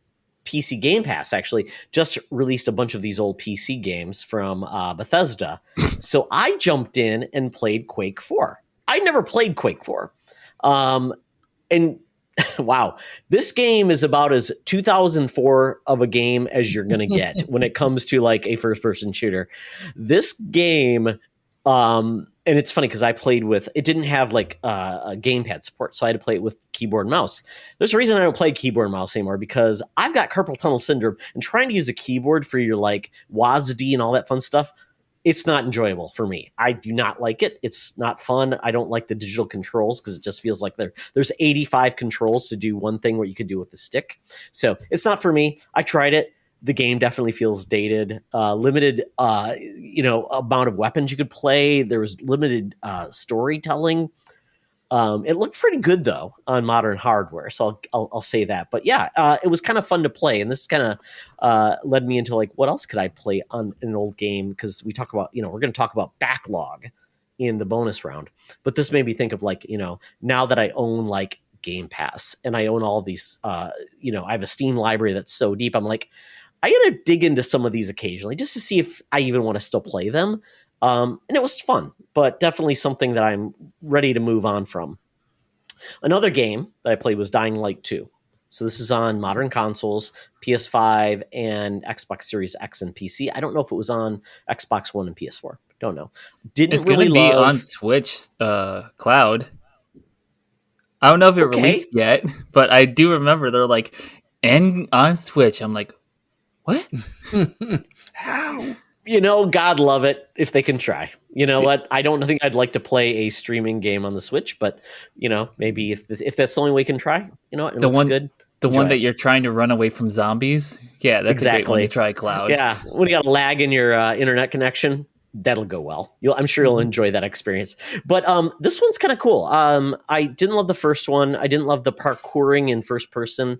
PC Game Pass actually just released a bunch of these old PC games from Bethesda. So I jumped in and played Quake 4. I never played Quake 4. And wow, this game is about as 2004 of a game as you're going to get when it comes to like a first person shooter. This game, and it's funny because I played with, it didn't have like a gamepad support, so I had to play it with keyboard and mouse. There's a reason I don't play keyboard and mouse anymore, because I've got carpal tunnel syndrome, and trying to use a keyboard for your like WASD and all that fun stuff, it's not enjoyable for me. I do not like it. It's not fun. I don't like the digital controls because it just feels like there's 85 controls to do one thing what you could do with the stick. So it's not for me. I tried it. The game definitely feels dated. Limited, amount of weapons you could play. There was limited storytelling. It looked pretty good though on modern hardware, so I'll say that. But yeah, it was kind of fun to play, and this kind of led me into like, what else could I play on an old game? Because we talk about, we're going to talk about Backlog in the bonus round, but this made me think of like, now that I own like Game Pass and I own all these, I have a Steam library that's so deep. I'm like, I gotta dig into some of these occasionally just to see if I even want to still play them. And it was fun, but definitely something that I'm ready to move on from. Another game that I played was Dying Light 2. So this is on modern consoles, PS5 and Xbox Series X and PC. I don't know if it was on Xbox One and PS4. Don't know. Didn't it's really gonna be love on Switch Cloud. I don't know if it released yet, but I do remember they're like, and on Switch. I'm like, what? How? God love it if they can try. You know what? I don't think I'd like to play a streaming game on the Switch, but maybe if that's the only way you can try, it looks good. The Enjoy one that it. you're trying to run away from zombies. Yeah, that's a great one to try. Cloud. Yeah, when you got lag in your internet connection, that'll go well. I'm sure you'll enjoy that experience. But this one's kind of cool. I didn't love the first one. I didn't love the parkouring in first person.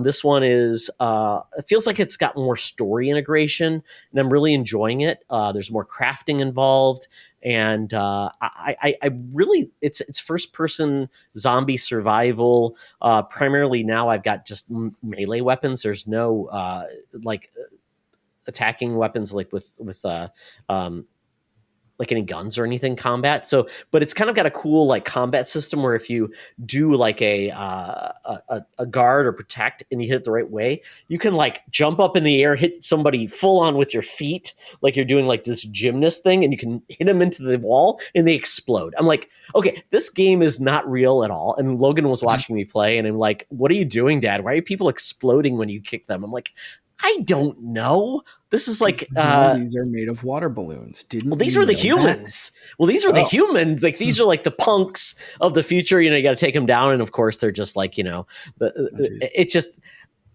This one is it feels like it's got more story integration, and I'm really enjoying it. There's more crafting involved, and I really it's first person zombie survival. Primarily now I've got just melee weapons. There's no attacking weapons like with like any guns or anything combat. So, but it's kind of got a cool like combat system where if you do like a guard or protect and you hit it the right way, you can like jump up in the air, hit somebody full on with your feet, like you're doing like this gymnast thing, and you can hit them into the wall and they explode. I'm like, okay, this game is not real at all. And Logan was watching me play, and I'm like, what are you doing, Dad? Why are people exploding when you kick them? I'm like, I don't know. This is like zombies are made of water balloons. Well, these were the humans. Well, these were the humans. Like these are like the punks of the future. You got to take them down, and of course, they're just like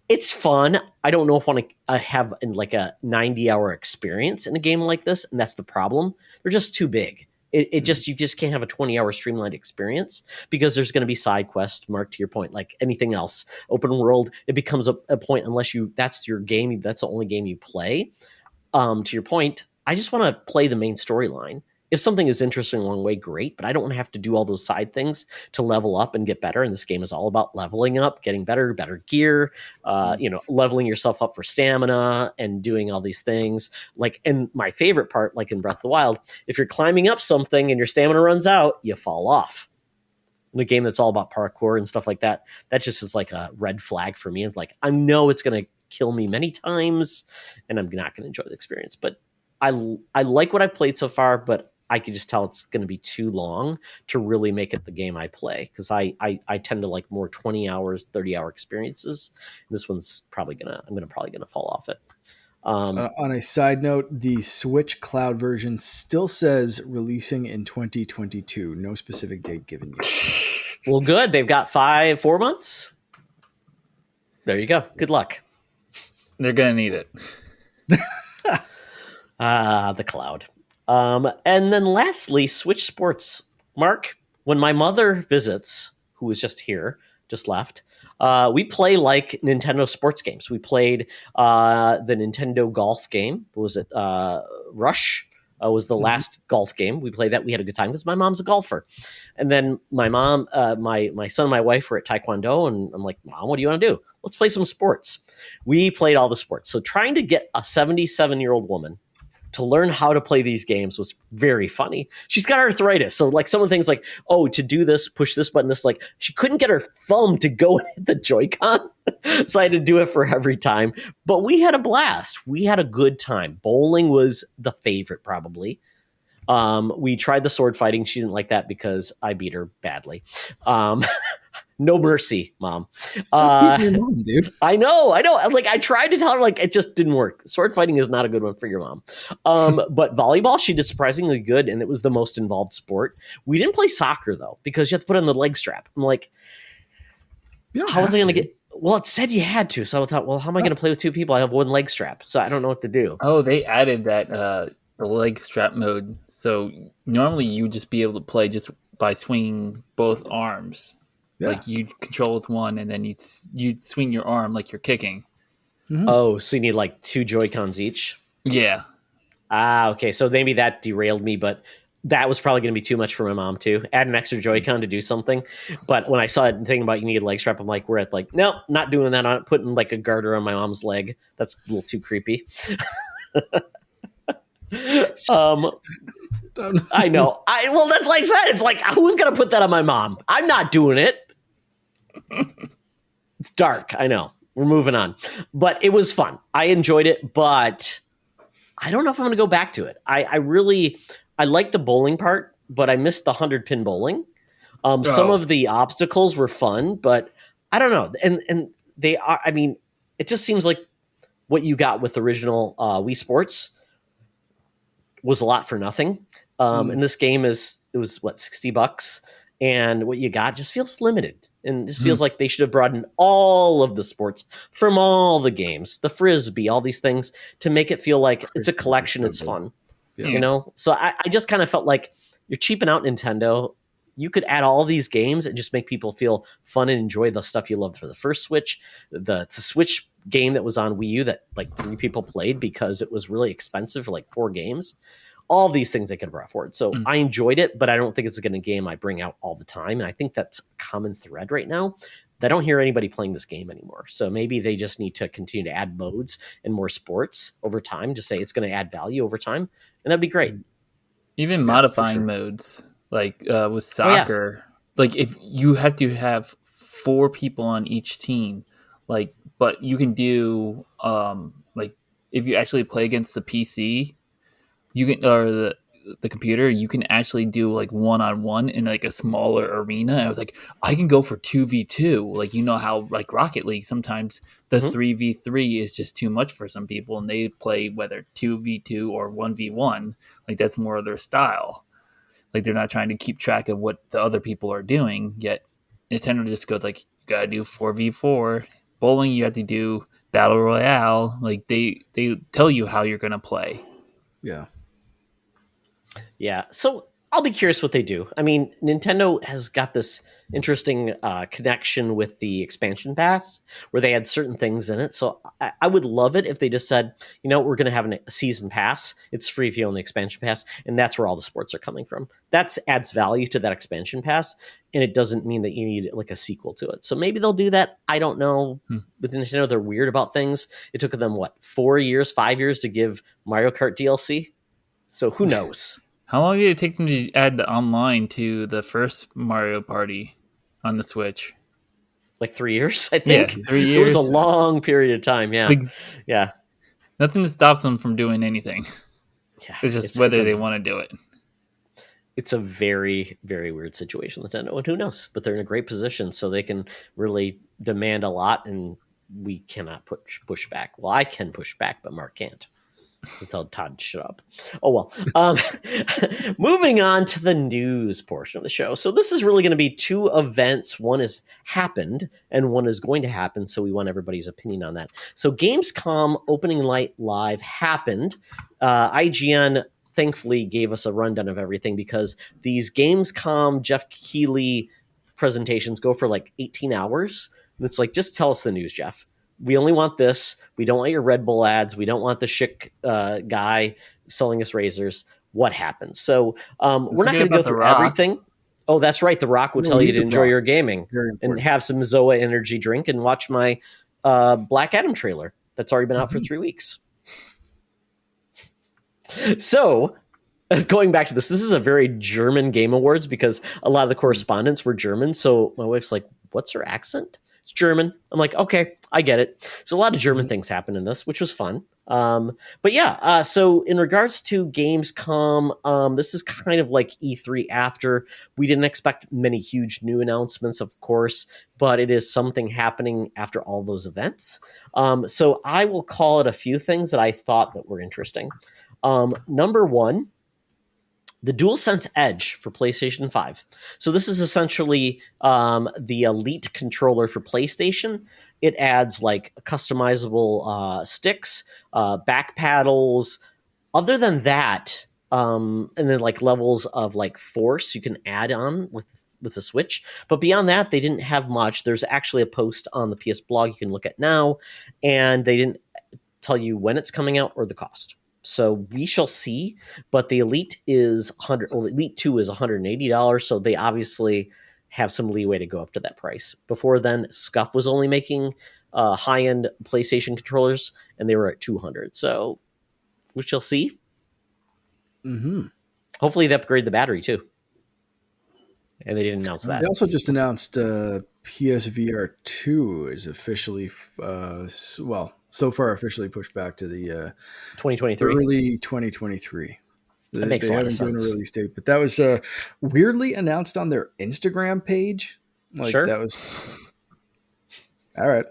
it's fun. I don't know if I want to have like a 90-hour experience in a game like this, and that's the problem. They're just too big. It just, you just can't have a 20-hour streamlined experience because there's going to be side quests. Mark, to your point, like anything else, open world, it becomes a point unless that's your game, that's the only game you play. To your point, I just want to play the main storyline. If something is interesting along the way, great, but I don't want to have to do all those side things to level up and get better. And this game is all about leveling up, getting better gear, leveling yourself up for stamina and doing all these things. Like, and my favorite part, like in Breath of the Wild, if you're climbing up something and your stamina runs out, you fall off. In a game that's all about parkour and stuff like that, that just is like a red flag for me. Of like, I know it's going to kill me many times and I'm not going to enjoy the experience. But I like what I've played so far, but I can just tell it's going to be too long to really make it the game I play, because I tend to like more 20 hours, 30-hour experiences. This one's probably I'm probably gonna fall off it. On a side note, the Switch Cloud version still says releasing in 2022. No specific date given yet. Well, good. They've got 4 months. There you go. Good luck. They're gonna need it. The cloud. And then lastly, Switch Sports. Mark, when my mother visits, who was just left, we play like Nintendo sports games. We played the Nintendo golf game. What was it? Rush was the last golf game. We played that. We had a good time because my mom's a golfer. And then my mom, my son and my wife were at Taekwondo, and I'm like, Mom, what do you want to do? Let's play some sports. We played all the sports. So trying to get a 77-year-old woman to learn how to play these games was very funny. She's got arthritis. So like some of the things like, oh, to do this, push this button, this, like she couldn't get her thumb to go and hit the Joy-Con. So I had to do it for every time. But we had a blast. We had a good time. Bowling was the favorite probably. We tried the sword fighting. She didn't like that because I beat her badly. No mercy, Mom. Stop beating your mom, dude. I know. Like I tried to tell her, like it just didn't work. Sword fighting is not a good one for your mom. But volleyball, she did surprisingly good, and it was the most involved sport. We didn't play soccer though because you have to put on the leg strap. I'm like, how was I going to get? Well, it said you had to, so I thought, well, how am I going to play with two people? I have one leg strap, so I don't know what to do. Oh, they added that the leg strap mode. So normally you would just be able to play just by swinging both arms. Yeah. Like you'd control with one, and then you'd swing your arm like you're kicking. Mm-hmm. Oh, so you need like 2 Joy-Cons each? Yeah. Okay. So maybe that derailed me, but that was probably going to be too much for my mom too. Add an extra Joy-Con to do something. But when I saw it and thinking about you need a leg strap, I'm like, we're at like, no, not doing that. I'm putting like a garter on my mom's leg. That's a little too creepy. I know. Well, that's like I said. It's like, who's going to put that on my mom? I'm not doing it. It's dark. I know. We're moving on. But it was fun. I enjoyed it, but I don't know if I'm going to go back to it. I like the bowling part, but I missed the 100-pin bowling. Some of the obstacles were fun, but I don't know. And they are, I mean, it just seems like what you got with original Wii Sports was a lot for nothing. And this game it was what, $60, and what you got just feels limited, and just feels like they should have brought in all of the sports from all the games, the frisbee, all these things, to make it feel like it's a collection. It's fun, you know. So I just kind of felt like you're cheaping out, Nintendo. You could add all these games and just make people feel fun and enjoy the stuff you loved for the first Switch, the Switch game that was on Wii U that like 3 people played because it was really expensive for like 4 games. All these things I could have brought forward. So I enjoyed it, but I don't think it's a game I bring out all the time. And I think that's a common thread right now. I don't hear anybody playing this game anymore. So maybe they just need to continue to add modes and more sports over time to say it's going to add value over time. And that'd be great. Even modifying modes, like with soccer, like if you have to have 4 people on each team, like, but you can do like if you actually play against the PC, you can, or the computer, you can actually do like 1-on-1 in like a smaller arena. I was like, I can go for 2v2. Like, you know how like Rocket League, sometimes the 3v3 is just too much for some people, and they play whether 2v2 or 1v1. Like that's more of their style. Like they're not trying to keep track of what the other people are doing. Yet Nintendo just goes like, you gotta do 4v4. Bowling, you have to do Battle Royale. Like they tell you how you're gonna play. Yeah. Yeah. So I'll be curious what they do. I mean, Nintendo has got this interesting connection with the expansion pass where they had certain things in it. So I would love it if they just said, you know, we're going to have a season pass. It's free if you own the expansion pass. And that's where all the sports are coming from. That adds value to that expansion pass. And it doesn't mean that you need like a sequel to it. So maybe they'll do that. I don't know. With Nintendo, they're weird about things. It took them, 5 years to give Mario Kart DLC? So who knows? How long did it take them to add the online to the first Mario Party on the Switch? Like 3 years, I think. Yeah, 3 years. It was a long period of time. Yeah, yeah. Nothing stops them from doing anything. Yeah, it's just whether they want to do it. It's a very, very weird situation with Nintendo, and who knows? But they're in a great position, so they can really demand a lot, and we cannot push back. Well, I can push back, but Mark can't. So tell Todd to shut up. Oh, well. Moving on to the news portion of the show. So this is really going to be 2 events. One has happened and one is going to happen. So we want everybody's opinion on that. So Gamescom Opening Night Live happened. IGN thankfully gave us a rundown of everything because these Gamescom Jeff Keighley presentations go for like 18 hours. And it's like, just tell us the news, Jeff. We only want this. We don't want your Red Bull ads. We don't want the chic guy selling us razors. What happens? So we're not going to go through everything. Oh, that's right. The Rock will tell you to enjoy your gaming and have some Zoa energy drink and watch my Black Adam trailer that's already been out for 3 weeks. So going back to this is a very German Game Awards because a lot of the correspondents were German. So my wife's like, what's her accent? It's German. I'm like, okay, I get it. So a lot of German things happen in this, which was fun. But yeah, so in regards to Gamescom, this is kind of like E3 after. We didn't expect many huge new announcements, of course, but it is something happening after all those events. So I will call it a few things that I thought that were interesting. Number one, the DualSense Edge for PlayStation 5. So this is essentially the Elite controller for PlayStation. It adds like customizable sticks, back paddles. Other than that, and then like levels of like force you can add on with the Switch. But beyond that, they didn't have much. There's actually a post on the PS blog you can look at now, and they didn't tell you when it's coming out or the cost. So we shall see, but the Elite is Elite 2 is $180, so they obviously have some leeway to go up to that price. Before then, Scuff was only making high-end PlayStation controllers, and they were at $200. So we shall see. Mm-hmm. Hopefully they upgrade the battery, too. And they didn't announce that. They also just announced PSVR 2 is officially, so far officially pushed back to the 2023. Early 2023. That makes a lot of sense. They haven't given a release date, but that was weirdly announced on their Instagram page. Like, sure. That was all right.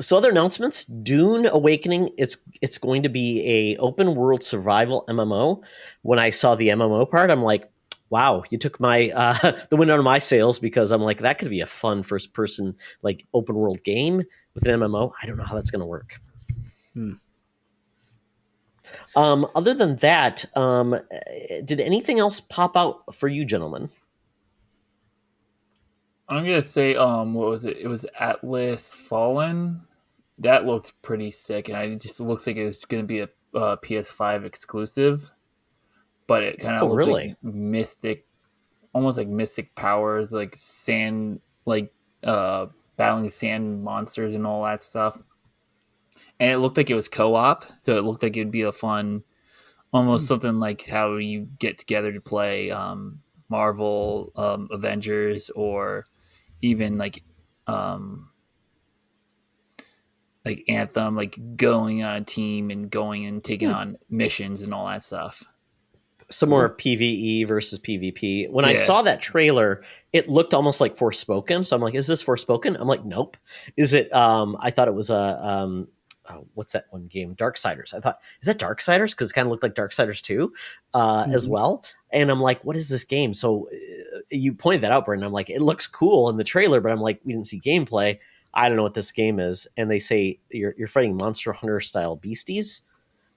So other announcements: Dune Awakening. It's going to be a open world survival MMO. When I saw the MMO part, I'm like, wow, you took my the wind out of my sails, because I'm like, that could be a fun first person like open world game with an MMO. I don't know how that's going to work. Other than that, did anything else pop out for you, gentlemen? I'm gonna say, what was it? It was Atlas Fallen. That looked pretty sick, and it just looks like it's gonna be a PS5 exclusive. But it kind of looks like mystic, almost like mystic powers, like sand, like battling sand monsters and all that stuff. And it looked like it was co-op, so it looked like it'd be a fun, almost something like how you get together to play Marvel Avengers, or even like Anthem, like going on a team and going and taking on missions and all that stuff. Some more PvE versus PvP. When I saw that trailer, it looked almost like Forspoken. So I'm like, is this Forspoken? I'm like, nope. Is it? I thought it was a what's that one game? Darksiders. I thought, is that Darksiders? Because it kind of looked like Darksiders 2 as well. And I'm like, what is this game? So you pointed that out, Brendan. I'm like, it looks cool in the trailer, but I'm like, we didn't see gameplay. I don't know what this game is. And they say you're fighting Monster Hunter style beasties.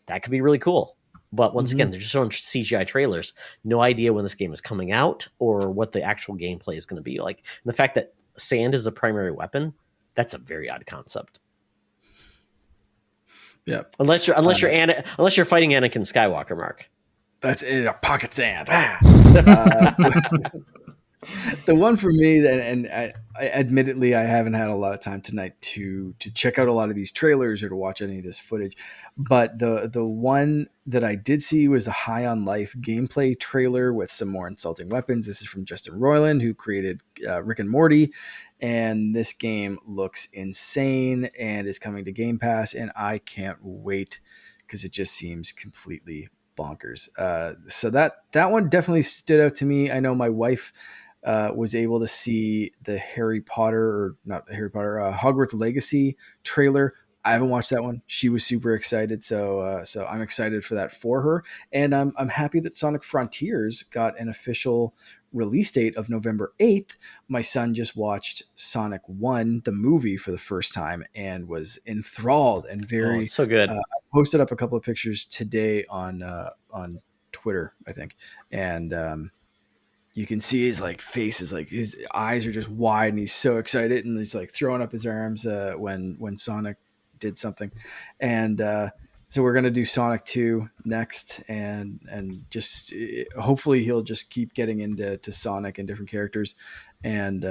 That could be really cool. But once again, they're just showing CGI trailers. No idea when this game is coming out or what the actual gameplay is going to be like. And the fact that sand is the primary weapon, that's a very odd concept. Yeah. Unless you're fighting Anakin Skywalker, Mark. That's in a pocket sand. The one for me, and I admittedly I haven't had a lot of time tonight to check out a lot of these trailers or to watch any of this footage, but the one that I did see was a High on Life gameplay trailer with some more insulting weapons. This is from Justin Roiland, who created Rick and Morty, and this game looks insane and is coming to Game Pass, and I can't wait because it just seems completely bonkers. So that one definitely stood out to me. I know my wife was able to see the Hogwarts Legacy trailer. I haven't watched that one. She was super excited, so I'm excited for that for her, and I'm happy that Sonic Frontiers got an official release date of November 8th. My son just watched Sonic 1, the movie, for the first time and was enthralled and very so good. I posted up a couple of pictures today on Twitter, I think, and you can see his face is his eyes are just wide and he's so excited and he's throwing up his arms when Sonic did something. And so we're going to do Sonic 2 next and just hopefully he'll just keep getting into Sonic and different characters. And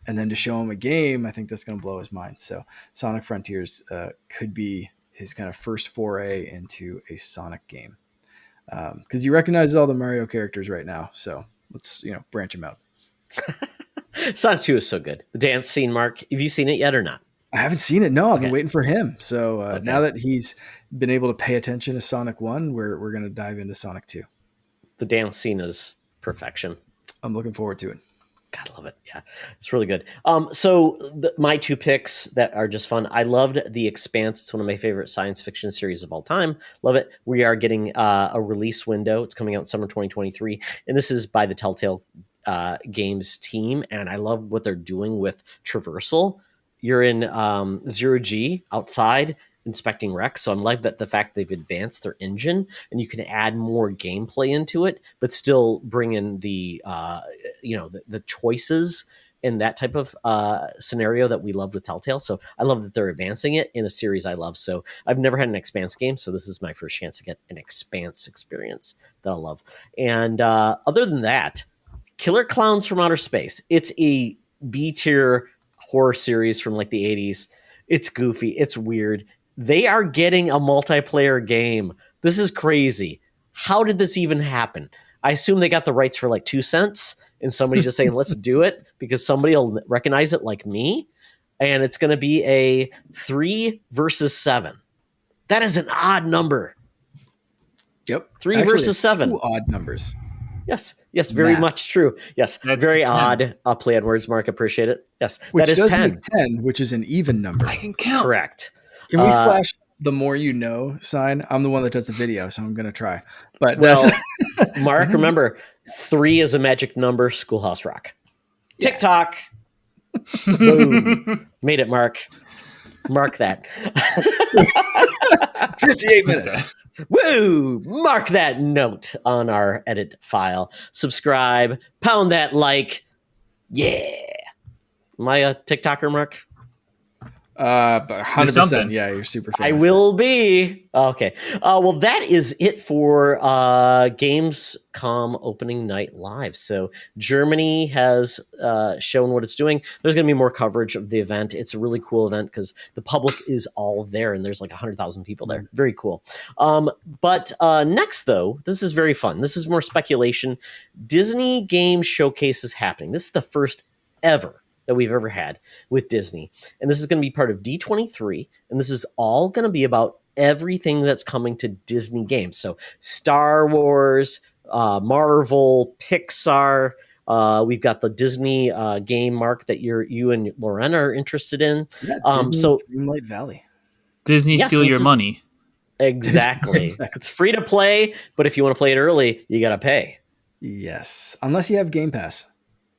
then to show him a game, I think that's going to blow his mind. So Sonic Frontiers could be his kind of first foray into a Sonic game. Because he recognizes all the Mario characters right now. So let's branch him out. Sonic 2 is so good. The dance scene, Mark. Have you seen it yet or not? I haven't seen it. No, I've been waiting for him. So Okay. Now that he's been able to pay attention to Sonic 1, we're going to dive into Sonic 2. The dance scene is perfection. I'm looking forward to it. God, I love it. Yeah, it's really good. My two picks that are just fun. I loved The Expanse. It's one of my favorite science fiction series of all time. Love it. We are getting a release window. It's coming out in summer 2023. And this is by the Telltale Games team. And I love what they're doing with traversal. You're in zero G outside inspecting wrecks. So I'm like that the fact they've advanced their engine and you can add more gameplay into it, but still bring in the choices in that type of scenario that we love with Telltale. So I love that they're advancing it in a series I love. So I've never had an Expanse game, so this is my first chance to get an Expanse experience that I love. And other than that, Killer Clowns from Outer Space. It's a B-tier horror series from the 80s. It's goofy. It's weird. They are getting a multiplayer game. This is crazy. How did this even happen? I assume they got the rights for 2 cents and somebody's just saying, let's do it because somebody will recognize it like me. And it's going to be a 3 versus 7. That is an odd number. Yep. 3 versus 7. 2 odd numbers. Yes, very much true. Yes, that's very 10. Odd play on words, Mark. Appreciate it. Yes, which that is 10. 10, which is an even number. I can count. Correct. Can we flash the more you know sign? I'm the one that does the video, so I'm going to try. But Mark, remember, 3 is a magic number. Schoolhouse Rock. Yeah. TikTok. Boom. Made it, Mark. Mark that. 58 minutes. Woo! Mark that note on our edit file. Subscribe. Pound that like. Yeah. Am I a TikToker, Mark? 100%. Yeah, you're super famous. I will be. Okay. Well, that is it for Gamescom opening night live. So Germany has shown what it's doing. There's going to be more coverage of the event. It's a really cool event because the public is all there and there's 100,000 people there. Very cool. But next, though, this is very fun. This is more speculation. Disney Game Showcase is happening. This is the first ever that we've ever had with Disney. And this is going to be part of D23. And this is all going to be about everything that's coming to Disney games. So Star Wars, Marvel, Pixar. We've got the Disney game, Mark, that you and Lauren are interested in. Yeah, Disney Dreamlight Valley. Disney steal your money. Exactly. It's free to play, but if you want to play it early, you got to pay. Yes. Unless you have Game Pass.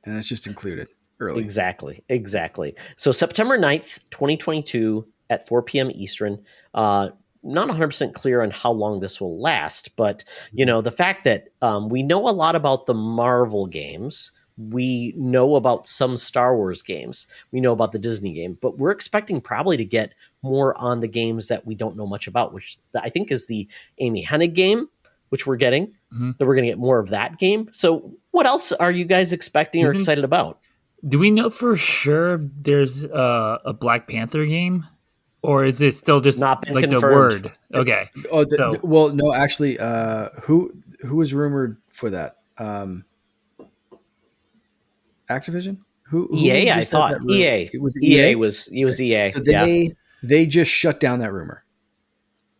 And that's just included. Early. Exactly. So September 9th, 2022 at 4 p.m. Eastern. not 100% clear on how long this will last, but the fact that we know a lot about the Marvel games, we know about some Star Wars games, we know about the Disney game, but we're expecting probably to get more on the games that we don't know much about, which I think is the Amy Hennig game, which we're getting. That we're going to get more of that game. So what else are you guys expecting or excited about? Do we know for sure if there's a Black Panther game? Or is it still just Not been like confirmed. the word? Okay. Well, no, actually, who was rumored for that? Activision? Who EA, just I said thought. that rumor? EA. It was EA EA? was EA. So Yeah. they just shut down that rumor.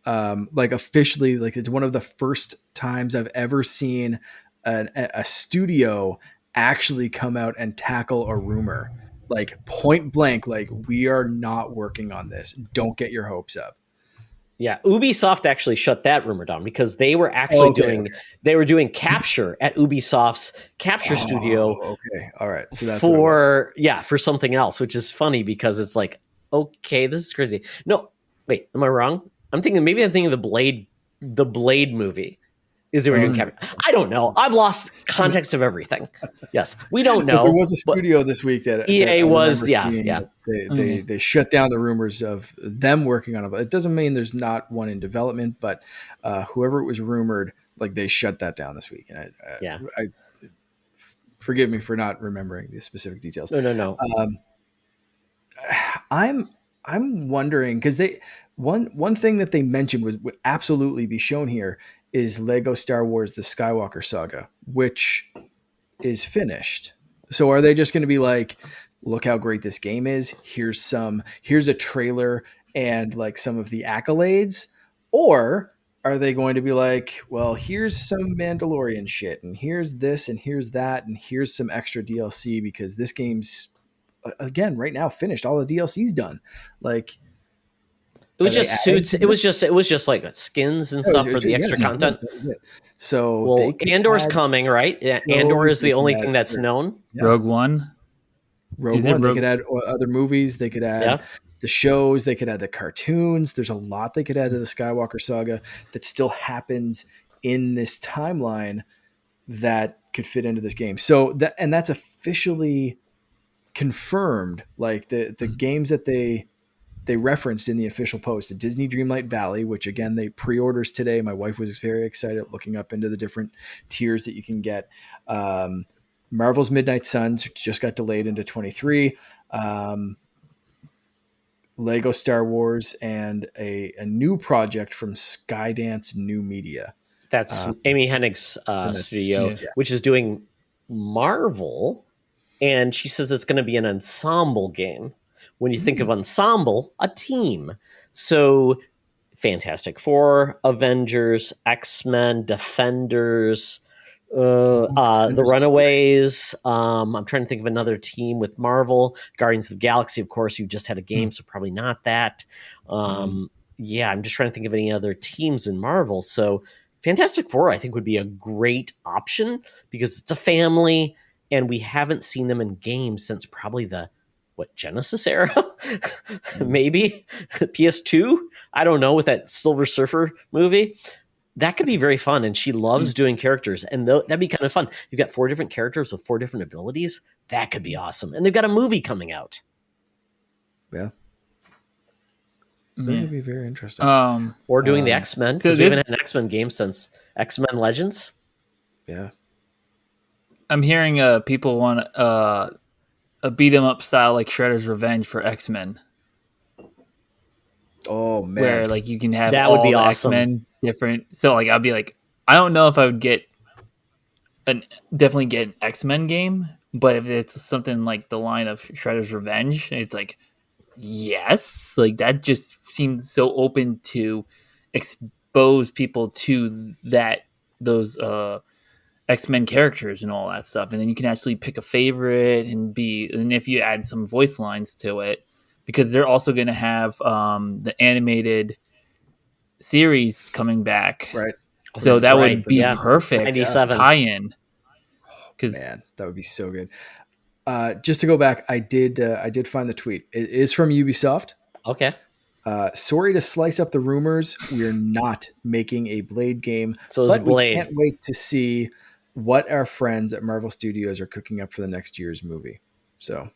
Like officially, like it's one of the first times I've ever seen a studio actually come out and tackle a rumor, like point blank, like we are not working on this. Don't get your hopes up. Yeah, Ubisoft actually shut that rumor down because they were actually doing capture at Ubisoft's capture studio. Okay, all right. So that's for something else, which is funny because it's like, okay, this is crazy. No, wait, am I wrong? I'm thinking the Blade movie. Is they were doing capture? I don't know. I've lost context of everything. Yes, we don't know. There was a studio this week that EA was, yeah. They shut down the rumors of them working on it. It doesn't mean there's not one in development, but whoever it was rumored, like they shut that down this week. And I forgive me for not remembering the specific details. No. I'm wondering because one thing that they mentioned would absolutely be shown here is Lego Star Wars: The Skywalker Saga, which is finished. So are they just going to be like, look how great this game is. Here's a trailer and like some of the accolades, or are they going to be like, well, here's some Mandalorian shit and here's this and here's that and here's some extra DLC because this game's again right now finished. All the DLC's done. Like it was just suits. It was just like skins and stuff for the extra content. So Andor's coming, right? Yeah, Andor is the only thing that's known. Yeah. Rogue One. They could add other movies. They could add the shows. They could add the cartoons. There's a lot they could add to the Skywalker saga that still happens in this timeline that could fit into this game. So that's officially confirmed. Like the games that they referenced in the official post, a Disney Dreamlight Valley, which again, they pre-orders today. My wife was very excited looking up into the different tiers that you can get. Marvel's Midnight Suns just got delayed into 23. Lego Star Wars and a new project from Skydance New Media. That's Amy Hennig's studio, which is doing Marvel. And she says it's going to be an ensemble game. When you think of ensemble, a team. So Fantastic Four, Avengers, X-Men, Defenders, the Runaways. I'm trying to think of another team with Marvel. Guardians of the Galaxy, of course, you just had a game, so probably not that. Yeah, I'm just trying to think of any other teams in Marvel. So Fantastic Four, I think, would be a great option because it's a family, and we haven't seen them in games since probably the Genesis era? Maybe PS2? I don't know, with that Silver Surfer movie. That could be very fun, and she loves doing characters, and that'd be kind of fun. You've got 4 different characters with 4 different abilities. That could be awesome. And they've got a movie coming out. Yeah. That would be very interesting. Or doing the X-Men, because we haven't had an X-Men game since X-Men Legends. Yeah. I'm hearing people want a beat 'em up style like Shredder's Revenge for X-Men. Oh man, where like you can have that all would be the awesome. X-Men different. So like I'd be like, I don't know if I would definitely get an X-Men game, but if it's something like the line of Shredder's Revenge, it's like yes, like that just seems so open to expose people to those X-Men characters and all that stuff, and then you can actually pick a favorite and if you add some voice lines to it, because they're also going to have the animated series coming back, right? So that would be perfect 97 tie-in. Man, that would be so good. Just to go back, I did find the tweet. It is from Ubisoft. Okay. Sorry to slice up the rumors. We're not making a Blade game, So it was but we Blade. can't wait to see what our friends at Marvel Studios are cooking up for the next year's movie. So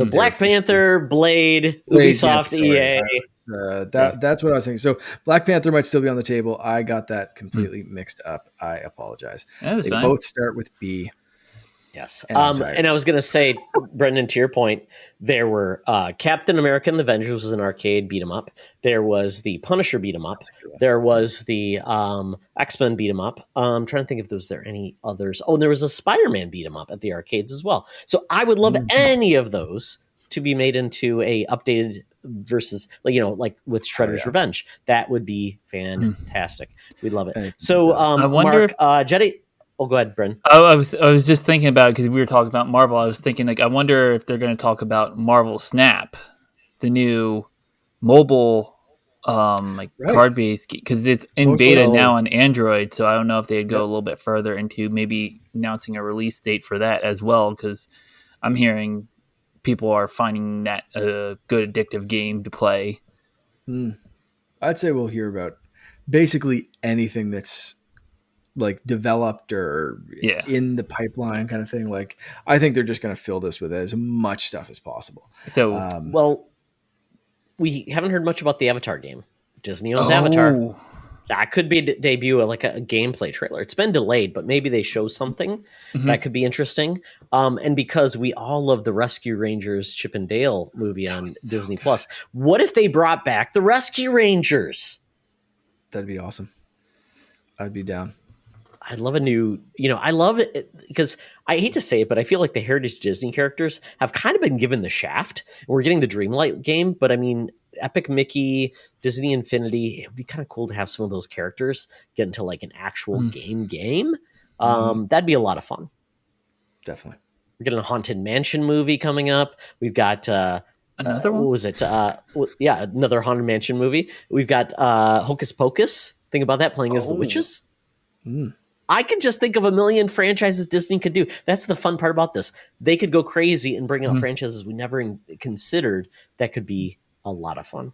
Black Panther, Blade, Ubisoft, EA. That's what I was thinking. So Black Panther might still be on the table. I got that completely mixed up. I apologize. They fine. both start with B. Yes. And I was going to say, Brendan, to your point, there were Captain America and the Avengers was an arcade beat 'em up. There was the Punisher beat 'em up. There was the X-Men beat 'em up. I'm trying to think if there any others. Oh, and there was a Spider-Man beat 'em up at the arcades as well. So I would love any of those to be made into a updated versus, like with Shredder's Revenge. That would be fantastic. We'd love it. So I wonder Mark, Jetty. Oh, go ahead, Bryn. I was just thinking about it because we were talking about Marvel. I was thinking, like, I wonder if they're going to talk about Marvel Snap, the new mobile, card based, because it's in beta now on Android. So I don't know if they'd go a little bit further into maybe announcing a release date for that as well. Because I'm hearing people are finding that a good addictive game to play. I'd say we'll hear about basically anything that's like developed or in the pipeline kind of thing. Like, I think they're just going to fill this with as much stuff as possible. So, we haven't heard much about the Avatar game. Disney owns Avatar. That could be debut like a gameplay trailer. It's been delayed, but maybe they show something that could be interesting. And because we all love the Rescue Rangers Chip and Dale movie on Disney Plus, what if they brought back the Rescue Rangers? That'd be awesome. I'd be down. I'd love a new, I love it because I hate to say it, but I feel like the Heritage Disney characters have kind of been given the shaft. We're getting the Dreamlight game, but I mean, Epic Mickey, Disney Infinity, it would be kind of cool to have some of those characters get into like an actual game. That'd be a lot of fun. Definitely. We're getting a Haunted Mansion movie coming up. We've got another one. What was it? Another Haunted Mansion movie. We've got Hocus Pocus. Think about that, playing as the witches. I could just think of a million franchises Disney could do. That's the fun part about this. They could go crazy and bring out franchises we never considered. That could be a lot of fun.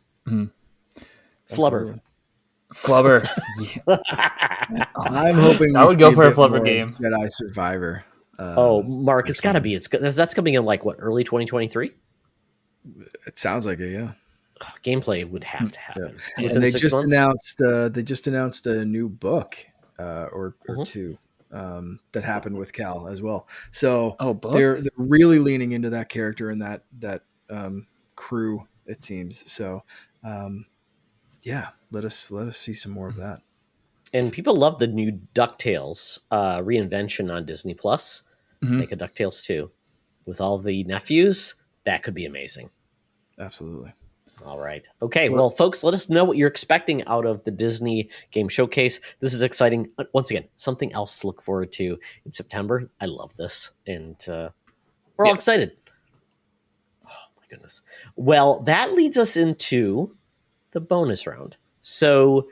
Flubber. I'm hoping I would go for a Flubber game. Jedi Survivor. Mark, it's got to be. That's coming in like what, early 2023? It sounds like it, yeah. Gameplay would have to happen. Yeah. And they just announced a new book or two that happened with Cal as well. So they're really leaning into that character and that crew, it seems. So let us see some more of that. And people love the new Ducktales reinvention on Disney Plus. Make a Ducktales 2 with all the nephews. That could be amazing. Absolutely. All right. Okay. Well, folks, let us know what you're expecting out of the Disney Game Showcase. This is exciting. Once again, something else to look forward to in September. I love this. And we're all excited. Oh, my goodness. Well, that leads us into the bonus round. So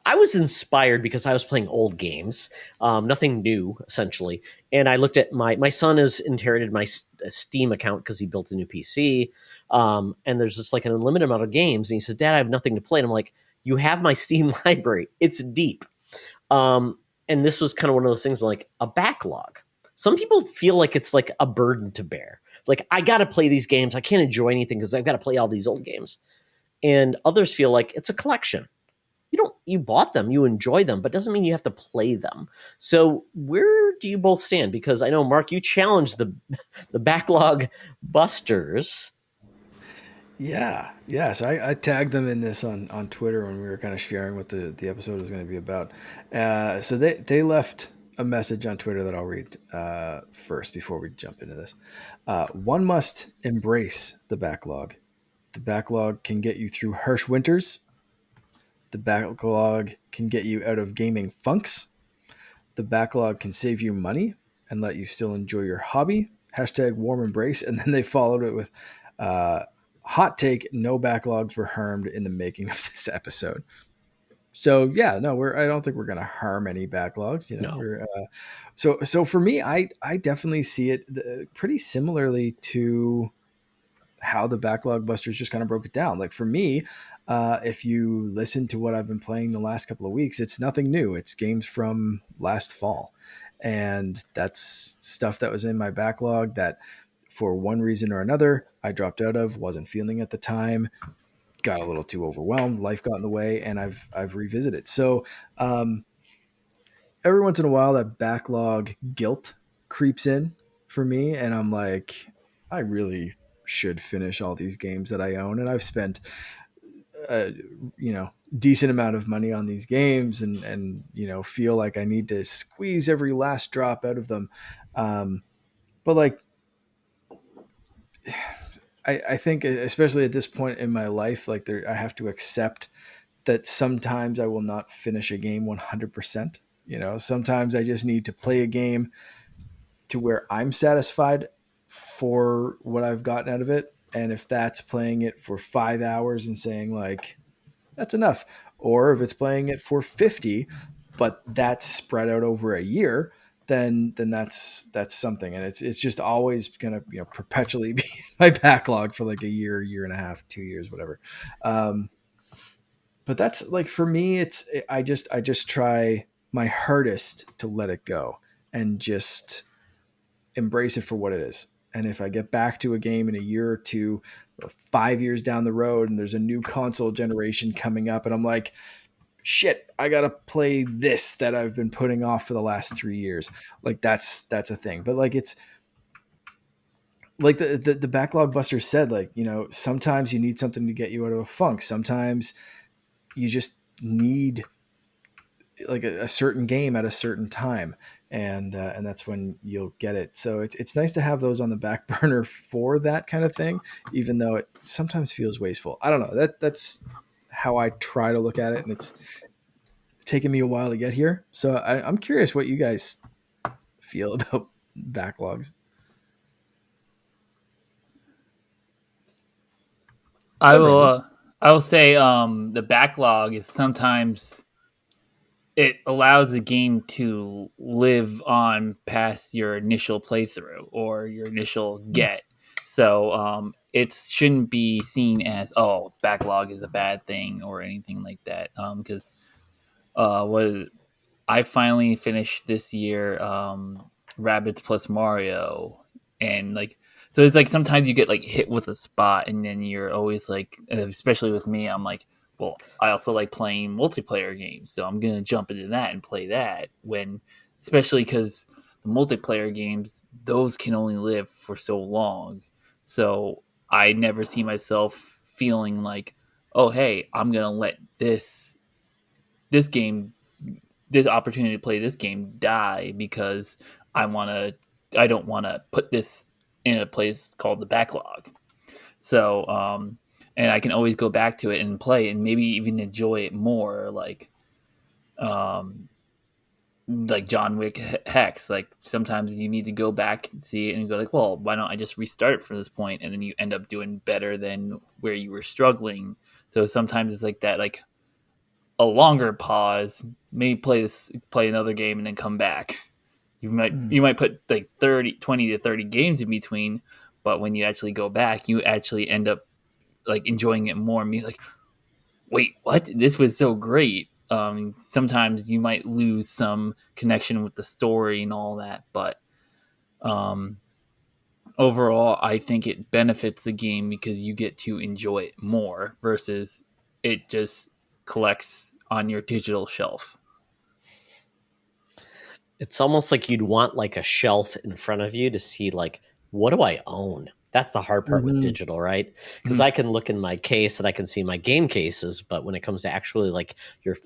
I was inspired because I was playing old games, nothing new, essentially. And I looked at my son has inherited my Steam account because he built a new PC. And there's just like an unlimited amount of games. And he said, Dad, I have nothing to play. And I'm like, you have my Steam library. It's deep. And this was kind of one of those things where like a backlog. Some people feel like it's like a burden to bear. Like, I got to play these games. I can't enjoy anything because I've got to play all these old games. And others feel like it's a collection. You bought them, you enjoy them, but doesn't mean you have to play them. So where do you both stand? Because I know, Mark, you challenged the backlog busters. Yeah. Yes. I tagged them in this on Twitter when we were kind of sharing what the episode was going to be about. So they left a message on Twitter that I'll read first before we jump into this. One must embrace the backlog. The backlog can get you through harsh winters. The backlog can get you out of gaming funks. The backlog can save you money and let you still enjoy your hobby. # warm embrace. And then they followed it with hot take. No backlogs were harmed in the making of this episode. So I don't think we're going to harm any backlogs. So for me, I definitely see it pretty similarly to how the Backlog Busters just kind of broke it down. Like for me, if you listen to what I've been playing the last couple of weeks, it's nothing new. It's games from last fall. And that's stuff that was in my backlog that for one reason or another, I dropped out of, wasn't feeling at the time, got a little too overwhelmed, life got in the way, and I've revisited. So every once in a while that backlog guilt creeps in for me, and I'm like, I really should finish all these games that I own, and I've spent decent amount of money on these games, and feel like I need to squeeze every last drop out of them. But like I think especially at this point in my life, like I have to accept that sometimes I will not finish a game 100%. Sometimes I just need to play a game to where I'm satisfied for what I've gotten out of it. And if that's playing it for 5 hours and saying like, that's enough. Or if it's playing it for 50, but that's spread out over a year, then that's something. And it's just always going to, perpetually be my backlog for like a year and a half, 2 years, whatever. But that's like, for me, I just try my hardest to let it go and just embrace it for what it is. And if I get back to a game in a year or two or 5 years down the road and there's a new console generation coming up and I'm like, shit, I got to play this that I've been putting off for the last 3 years. Like that's a thing. But like, it's like the Backlog Buster said, like, sometimes you need something to get you out of a funk. Sometimes you just need like a certain game at a certain time, and that's when you'll get it. So it's nice to have those on the back burner for that kind of thing, even though it sometimes feels wasteful. I don't know, that's how I try to look at it, and it's taken me a while to get here. So I'm curious what you guys feel about backlogs. I will say the backlog is sometimes it allows the game to live on past your initial playthrough or your initial get. So it shouldn't be seen as, oh, backlog is a bad thing or anything like that. Because I finally finished this year Rabbids plus Mario, and like, so it's like sometimes you get like hit with a spot, and then you're always like, especially with me, I'm like, well, I also like playing multiplayer games, so I'm gonna jump into that and play that. When, especially because the multiplayer games, those can only live for so long, so I never see myself feeling like, oh, hey, I'm gonna let this game, this opportunity to play this game die because I don't want to put this in a place called the backlog. So and I can always go back to it and play and maybe even enjoy it more, like John Wick Hex. Like sometimes you need to go back and see it and go like, well, why don't I just restart it from this point, and then you end up doing better than where you were struggling. So sometimes it's like that, like a longer pause, maybe play another game and then come back. You might put like 20 to 30 games in between, but when you actually go back, you actually end up like enjoying it more and be like, wait, what? This was so great. Sometimes you might lose some connection with the story and all that, but overall, I think it benefits the game because you get to enjoy it more versus it just collects on your digital shelf. It's almost like you'd want like a shelf in front of you to see like, what do I own? That's the hard part with digital, right? Because I can look in my case and I can see my game cases, but when it comes to actually like your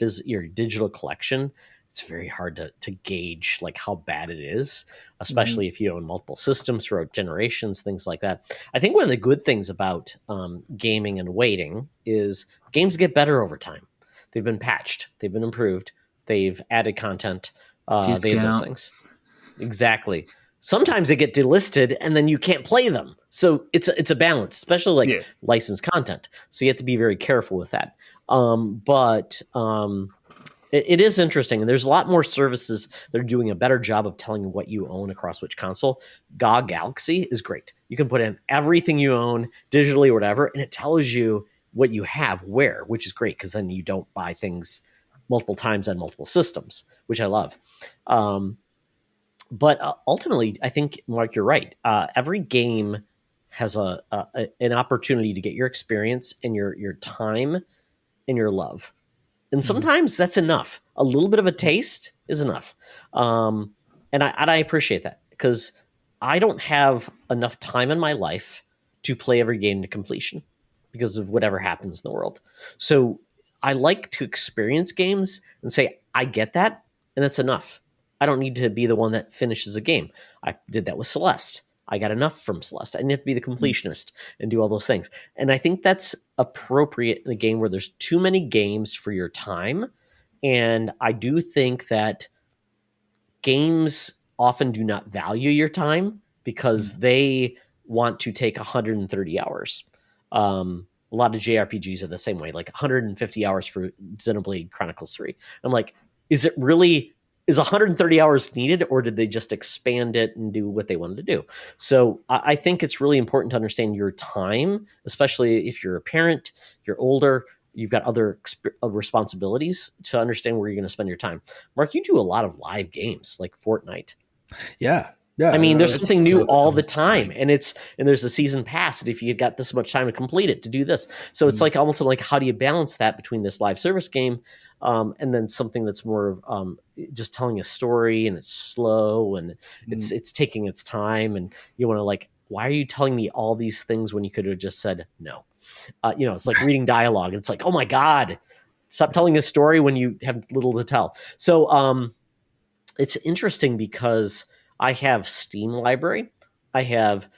digital collection, it's very hard to gauge like how bad it is, especially if you own multiple systems throughout generations, things like that. I think one of the good things about gaming and waiting is games get better over time. They've been patched, they've been improved, they've added content. They have those things. Exactly. Sometimes they get delisted and then you can't play them. So it's a balance, especially like licensed content. So you have to be very careful with that. But It is interesting, and there's a lot more services that are doing a better job of telling you what you own across which console. GOG Galaxy is great. You can put in everything you own digitally or whatever, and it tells you what you have where, which is great because then you don't buy things multiple times on multiple systems, which I love. But ultimately, I think, Mark, you're right. Every game has an opportunity to get your experience and your time and your love. And sometimes that's enough. A little bit of a taste is enough. And I appreciate that because I don't have enough time in my life to play every game to completion because of whatever happens in the world. So I like to experience games and say, I get that, and that's enough. I don't need to be the one that finishes a game. I did that with Celeste. I got enough from Celeste. I didn't have to be the completionist and do all those things. And I think that's appropriate in a game where there's too many games for your time. And I do think that games often do not value your time because they want to take 130 hours. A lot of JRPGs are the same way, like 150 hours for Xenoblade Chronicles 3. I'm like, is 130 hours needed, or did they just expand it and do what they wanted to do? So I think it's really important to understand your time, especially if you're a parent, you're older, you've got other responsibilities, to understand where you're going to spend your time. Mark, you do a lot of live games like Fortnite. Yeah. I mean, there's something new all the time, and there's a season pass that if you got this much time to complete it, to do this. So it's like almost like, how do you balance that between this live service game and then something that's more just telling a story, and it's slow and it's taking its time, and you want to like, why are you telling me all these things when you could have just said no? It's like reading dialogue. It's like, oh my God, stop telling a story when you have little to tell. So it's interesting because I have Steam library. I have,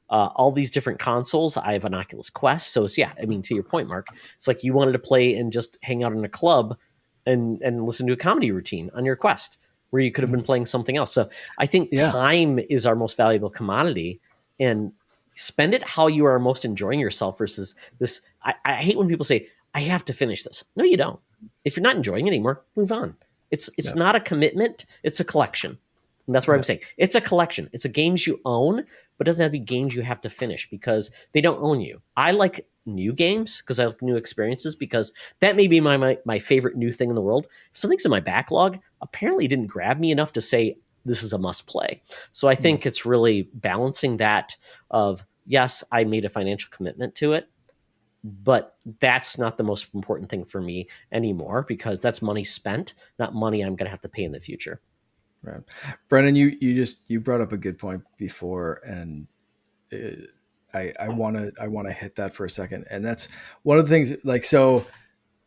all these different consoles. I have an Oculus Quest. So it's, I mean, to your point, Mark, it's like you wanted to play and just hang out in a club and listen to a comedy routine on your Quest where you could have been playing something else. So I think time is our most valuable commodity, and spend it how you are most enjoying yourself versus this. I hate when people say, I have to finish this. No, you don't. If you're not enjoying it anymore, move on. It's not a commitment. It's a collection. And that's what I'm saying. It's a collection. It's a games you own, but it doesn't have to be games you have to finish because they don't own you. I like new games because I like new experiences, because that may be my favorite new thing in the world. If something's in my backlog, apparently it didn't grab me enough to say this is a must play. So I think it's really balancing that of, yes, I made a financial commitment to it, but that's not the most important thing for me anymore, because that's money spent, not money I'm going to have to pay in the future. Right. Brennan, you brought up a good point before, and I want to hit that for a second. And that's one of the things, like, so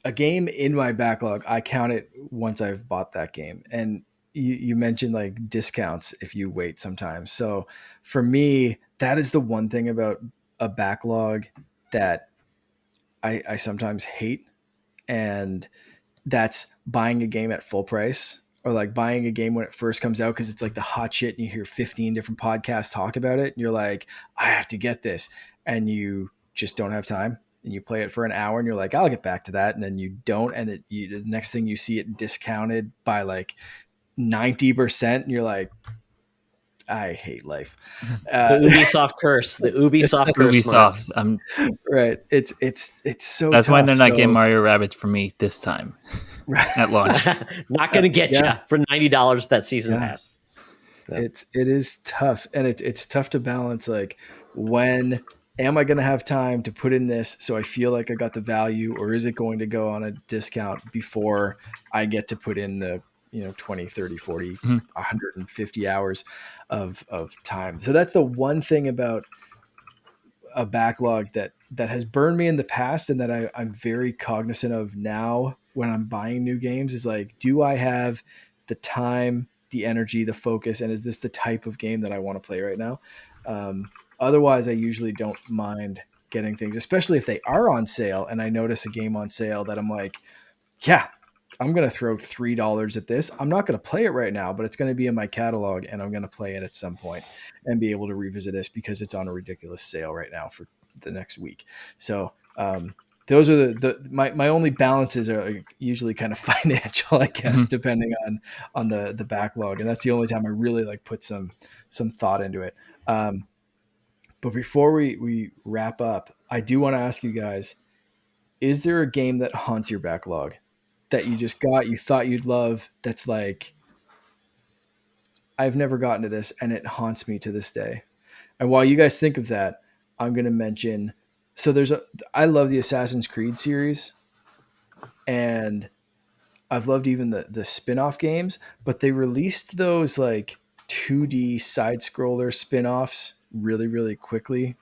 a game in my backlog, I count it once I've bought that game. And you mentioned like discounts if you wait sometimes. So for me, that is the one thing about a backlog that I sometimes hate. And that's buying a game at full price, or like buying a game when it first comes out because it's like the hot shit and you hear 15 different podcasts talk about it and you're like, I have to get this, and you just don't have time, and you play it for an hour and you're like, I'll get back to that, and then you don't, and the next thing you see it discounted by like 90%, and you're like, I hate life. The Ubisoft curse. The Ubisoft curse. Ubisoft. Right. It's so. That's tough. why they're not getting Mario Rabbids for me this time at launch. Not going to get you for $90 that season pass. Yeah. It is tough, and it's tough to balance. Like, when am I going to have time to put in this so I feel like I got the value, or is it going to go on a discount before I get to put in the 20, 30, 40, 150 hours of time. So that's the one thing about a backlog that has burned me in the past, and that I'm very cognizant of now when I'm buying new games, is like, do I have the time, the energy, the focus, and is this the type of game that I want to play right now? Otherwise, I usually don't mind getting things, especially if they are on sale and I notice a game on sale that I'm like, yeah, I'm going to throw $3 at this. I'm not going to play it right now, but it's going to be in my catalog, and I'm going to play it at some point and be able to revisit this because it's on a ridiculous sale right now for the next week. So those are my only balances are usually kind of financial, I guess, depending on the backlog, and that's the only time I really like put some thought into it. But before we wrap up, I do want to ask you guys: is there a game that haunts your backlog that you just got, you thought you'd love, that's like, I've never gotten to this and it haunts me to this day? And while you guys think of that, I'm going to mention, so I love the Assassin's Creed series, and I've loved even the spin-off games, but they released those like 2D side scroller spin-offs really, really quickly,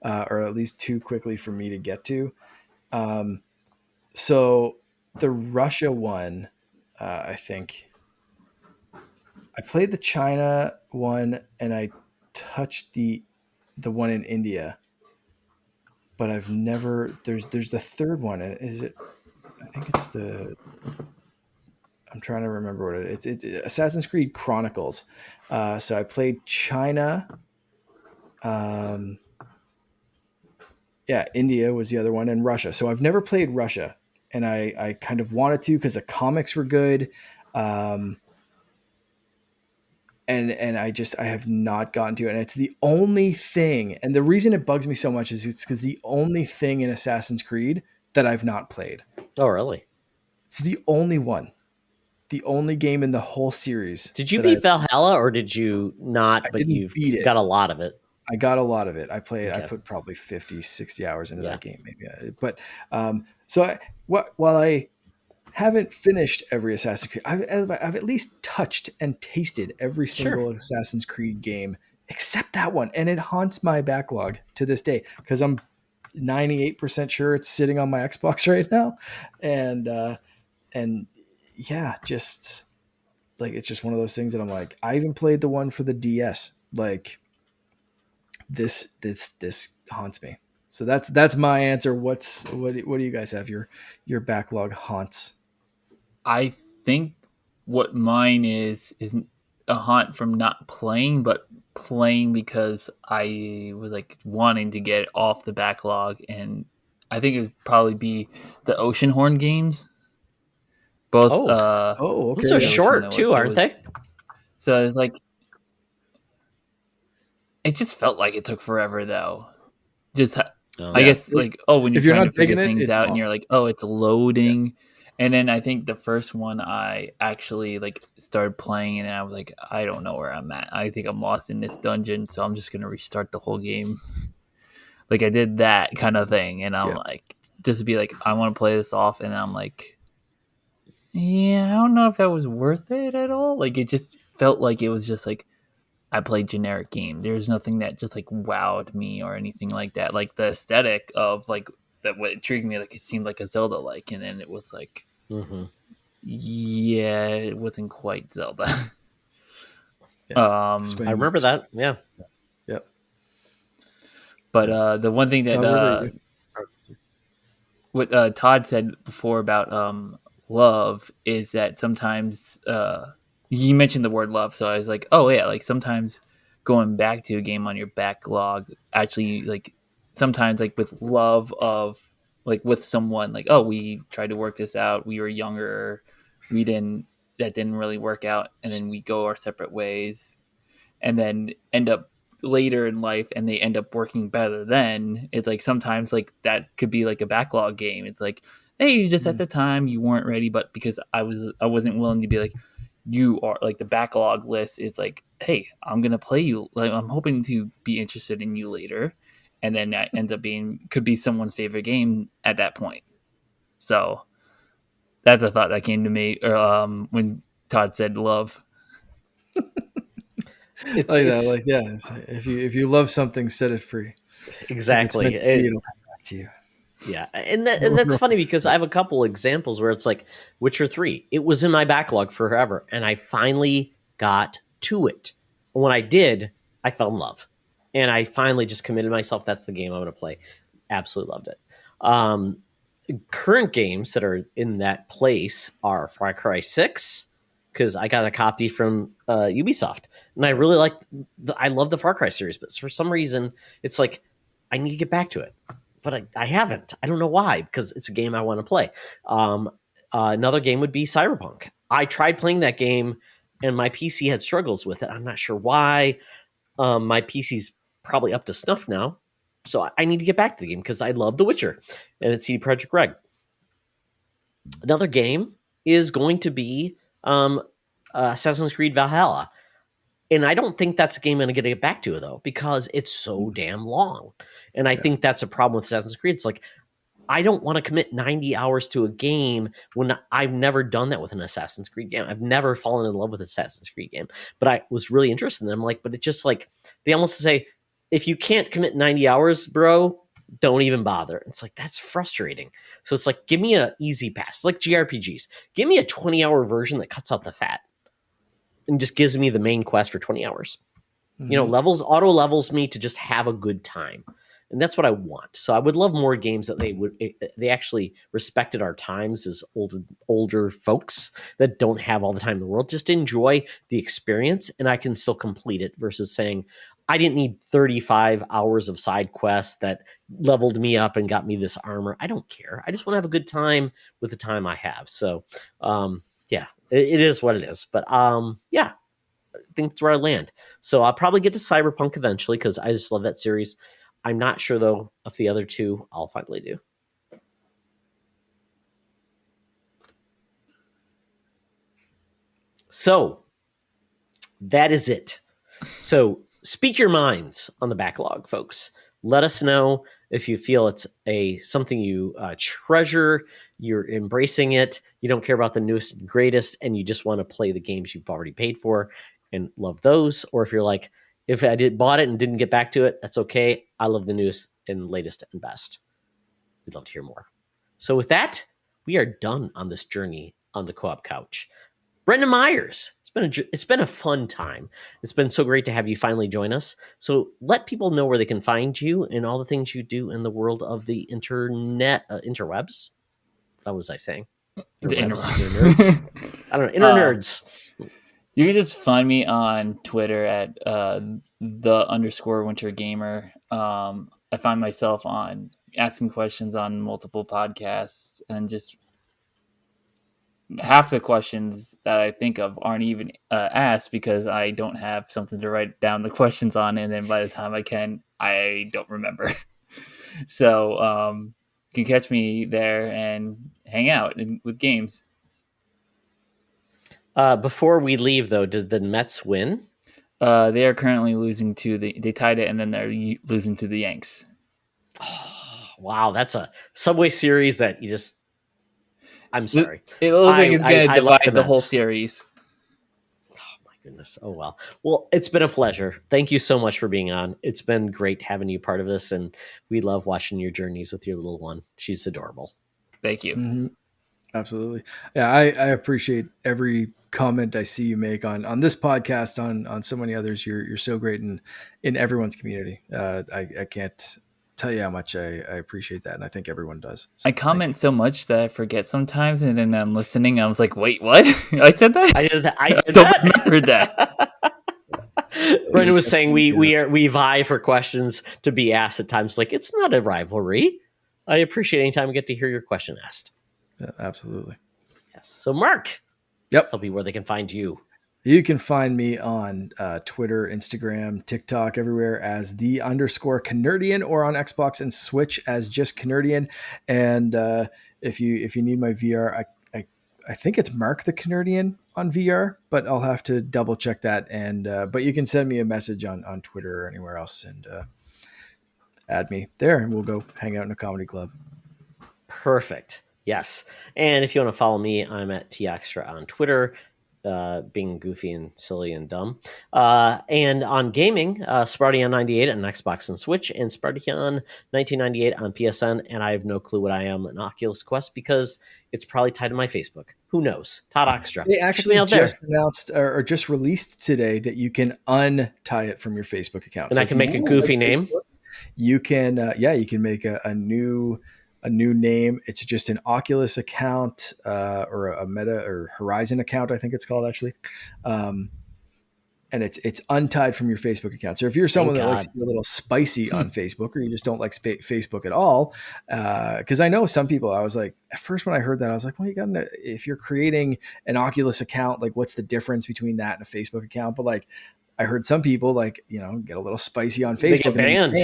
or at least too quickly for me to get to. So the Russia one, I think I played the China one and I touched the one in India, but I've never, there's the third one. Is it, I think it's I'm trying to remember what it is. It's Assassin's Creed Chronicles. So I played China. India was the other one, and Russia. So I've never played Russia, and I kind of wanted to because the comics were good. And I have not gotten to it. And it's the only thing. And the reason it bugs me so much is it's because the only thing in Assassin's Creed that I've not played. Oh, really? It's the only one. The only game in the whole series. Did you beat Valhalla or did you not? I but didn't you've beat it. Got a lot of it. I got a lot of it. I played. Okay. I put probably 50, 60 hours into that game, maybe. But while I haven't finished every Assassin's Creed, I've at least touched and tasted every single Assassin's Creed game except that one, and it haunts my backlog to this day because I'm 98% sure it's sitting on my Xbox right now, and yeah, just like it's just one of those things that I'm like, I even played the one for the DS, like. This haunts me. So that's my answer. What do you guys have? Your backlog haunts? I think what mine is a haunt from not playing, but playing because I was like wanting to get off the backlog, and I think it would probably be the Oceanhorn games. Both. Okay. Those are short too, aren't they? So it's like. It just felt like it took forever, though. I guess, like, when you're trying to figure things out, and you're like, it's loading. Yeah. And then I think the first one I actually, like, started playing, and then I was like, I don't know where I'm at. I think I'm lost in this dungeon, so I'm just going to restart the whole game. Like, I did that kind of thing, and I'm like, just to be like, I want to play this off, and I'm like, yeah, I don't know if that was worth it at all. Like, it just felt like it was just, like, I played generic game. There's nothing that just like wowed me or anything like that. Like the aesthetic of like that, what intrigued me, like it seemed like a Zelda like, and then it was like, yeah, it wasn't quite Zelda. I remember that. Yeah. Yep. But the one thing that what Todd said before about love is that sometimes you mentioned the word love, so I was like, oh yeah, like sometimes going back to a game on your backlog actually, like sometimes like with love of like with someone, like, oh, we tried to work this out, we were younger, that didn't really work out, and then we go our separate ways, and then end up later in life and they end up working better. Then it's like sometimes like that could be like a backlog game. It's like, hey, you just at the time you weren't ready, but because I wasn't willing to be like, you are, like the backlog list is like, hey, I'm gonna play you, like I'm hoping to be interested in you later, and then that ends up could be someone's favorite game at that point. So that's a thought that came to me when Todd said love. If you love something, set it free. Exactly. It'll come back to you. Yeah, and that's funny because I have a couple examples where it's like Witcher 3. It was in my backlog forever, and I finally got to it. And when I did, I fell in love, and I finally just committed myself. That's the game I'm going to play. Absolutely loved it. Current games that are in that place are Far Cry 6, because I got a copy from Ubisoft, and I really like. I love the Far Cry series, but for some reason, it's like I need to get back to it. but I haven't. I don't know why, because it's a game I want to play. Another game would be Cyberpunk. I tried playing that game, and my PC had struggles with it. I'm not sure why. My PC's probably up to snuff now, so I need to get back to the game because I love The Witcher, and it's CD Projekt Red. Another game is going to be Assassin's Creed Valhalla. And I don't think that's a game I'm going to get back to, though, because it's so damn long. And I think that's a problem with Assassin's Creed. It's like, I don't want to commit 90 hours to a game when I've never done that with an Assassin's Creed game. I've never fallen in love with an Assassin's Creed game. But I was really interested in them. Like, but it's just like, they almost say, if you can't commit 90 hours, bro, don't even bother. It's like, that's frustrating. So it's like, give me an easy pass. It's like JRPGs. Give me a 20-hour version that cuts out the fat and just gives me the main quest for 20 hours. Mm-hmm. You know, auto levels me to just have a good time. And that's what I want. So I would love more games that they actually respected our times as older folks that don't have all the time in the world. Just enjoy the experience, and I can still complete it versus saying, I didn't need 35 hours of side quests that leveled me up and got me this armor. I don't care. I just want to have a good time with the time I have. So, yeah, it is what it is. But yeah, I think that's where I land. So I'll probably get to Cyberpunk eventually because I just love that series. I'm not sure, though, if the other two I'll finally do. So that is it. So speak your minds on the backlog, folks. Let us know if you feel it's something you treasure, you're embracing it, you don't care about the newest and greatest, and you just want to play the games you've already paid for and love those. Or if you're like, if I bought it and didn't get back to it, that's okay. I love the newest and latest and best. We'd love to hear more. So with that, we are done on this journey on the Co-op Couch. Brendan Myers, it's been a fun time. It's been so great to have you finally join us. So let people know where they can find you and all the things you do in the world of the internet, interwebs. What was I saying? The internerds. I don't know, internerds. You can just find me on Twitter at _WinterGamer. I find myself on asking questions on multiple podcasts, and just half the questions that I think of aren't even asked because I don't have something to write down the questions on, and then by the time I don't remember. So you can catch me there and hang out with games. Before we leave, though, did the Mets win? They are currently losing they tied it, and then they're losing to the Yanks. Oh, wow, that's a Subway series that you just... I'm sorry. It looks like it's going to divide the whole series. Oh, my goodness. Oh, well. Well, it's been a pleasure. Thank you so much for being on. It's been great having you part of this, and we love watching your journeys with your little one. She's adorable. Thank you. Mm-hmm. Absolutely. Yeah, I appreciate every comment I see you make on this podcast, on so many others. You're so great in everyone's community. I can't tell you how much I appreciate that, and I think everyone does. So I comment so much that I forget sometimes, and then I'm listening. I was like, "Wait, what? I said that? I did that. I did don't that. remember that." Brendan was saying we vie for questions to be asked at times. Like, it's not a rivalry. I appreciate any time we get to hear your question asked. Yeah, absolutely. Yes. So, Mark, yep, tell me where they can find you. You can find me on Twitter, Instagram, TikTok, everywhere as _Canardian, or on Xbox and Switch as just Canardian. And if you need my VR, I think it's Mark the Canardian on VR, but I'll have to double check that. And but you can send me a message on Twitter or anywhere else and add me there, and we'll go hang out in a comedy club. Perfect. Yes. And if you want to follow me, I'm at TExtra on Twitter. Being goofy and silly and dumb. And on gaming, Spartian98 on Xbox and Switch, and Spartian 1998 on PSN. And I have no clue what I am in Oculus Quest because it's probably tied to my Facebook. Who knows? Todd Oxtra. They actually just announced or just released today that you can untie it from your Facebook account. And so I can make a goofy name. Facebook, you can, you can make a new name. It's just an Oculus account or a Meta or Horizon account, I think it's called, actually. and it's untied from your Facebook account. So if you're someone Thank that likes to God. be a little spicy on Facebook, or you just don't like Facebook at all, because I know some people, I was like, at first when I heard that, I was like, well, you got if you're creating an Oculus account, like what's the difference between that and a Facebook account? But like, I heard some people like, get a little spicy on They Facebook get banned.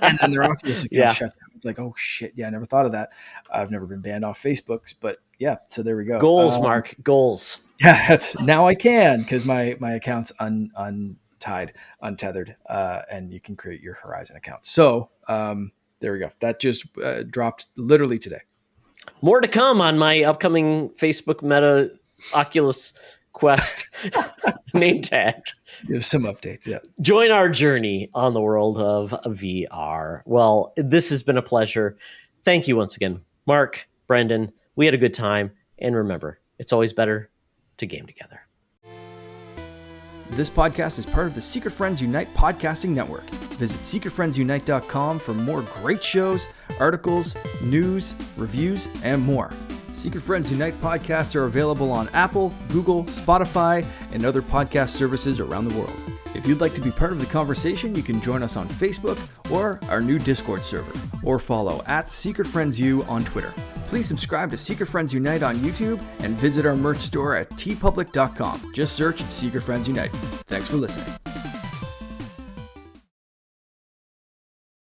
and then their Oculus account Yeah. shut down. It's like, oh shit, yeah, I never thought of that. I've never been banned off Facebook's, but yeah, so there we go. Goals, Mark. Goals. Yeah, now I can, because my account's untied, untethered, and you can create your Horizon account. So there we go. That just dropped literally today. More to come on my upcoming Facebook Meta Oculus Quest name tag. There's some updates, yeah. Join our journey on the world of VR. Well, this has been a pleasure. Thank you once again, Mark, Brendan. We had a good time. And remember, it's always better to game together. This podcast is part of the Secret Friends Unite podcasting network. Visit secretfriendsunite.com for more great shows, articles, news, reviews, and more. Secret Friends Unite podcasts are available on Apple, Google, Spotify, and other podcast services around the world. If you'd like to be part of the conversation, you can join us on Facebook or our new Discord server, or follow @SecretFriendsU on Twitter. Please subscribe to Secret Friends Unite on YouTube and visit our merch store at tpublic.com. Just search Secret Friends Unite. Thanks for listening.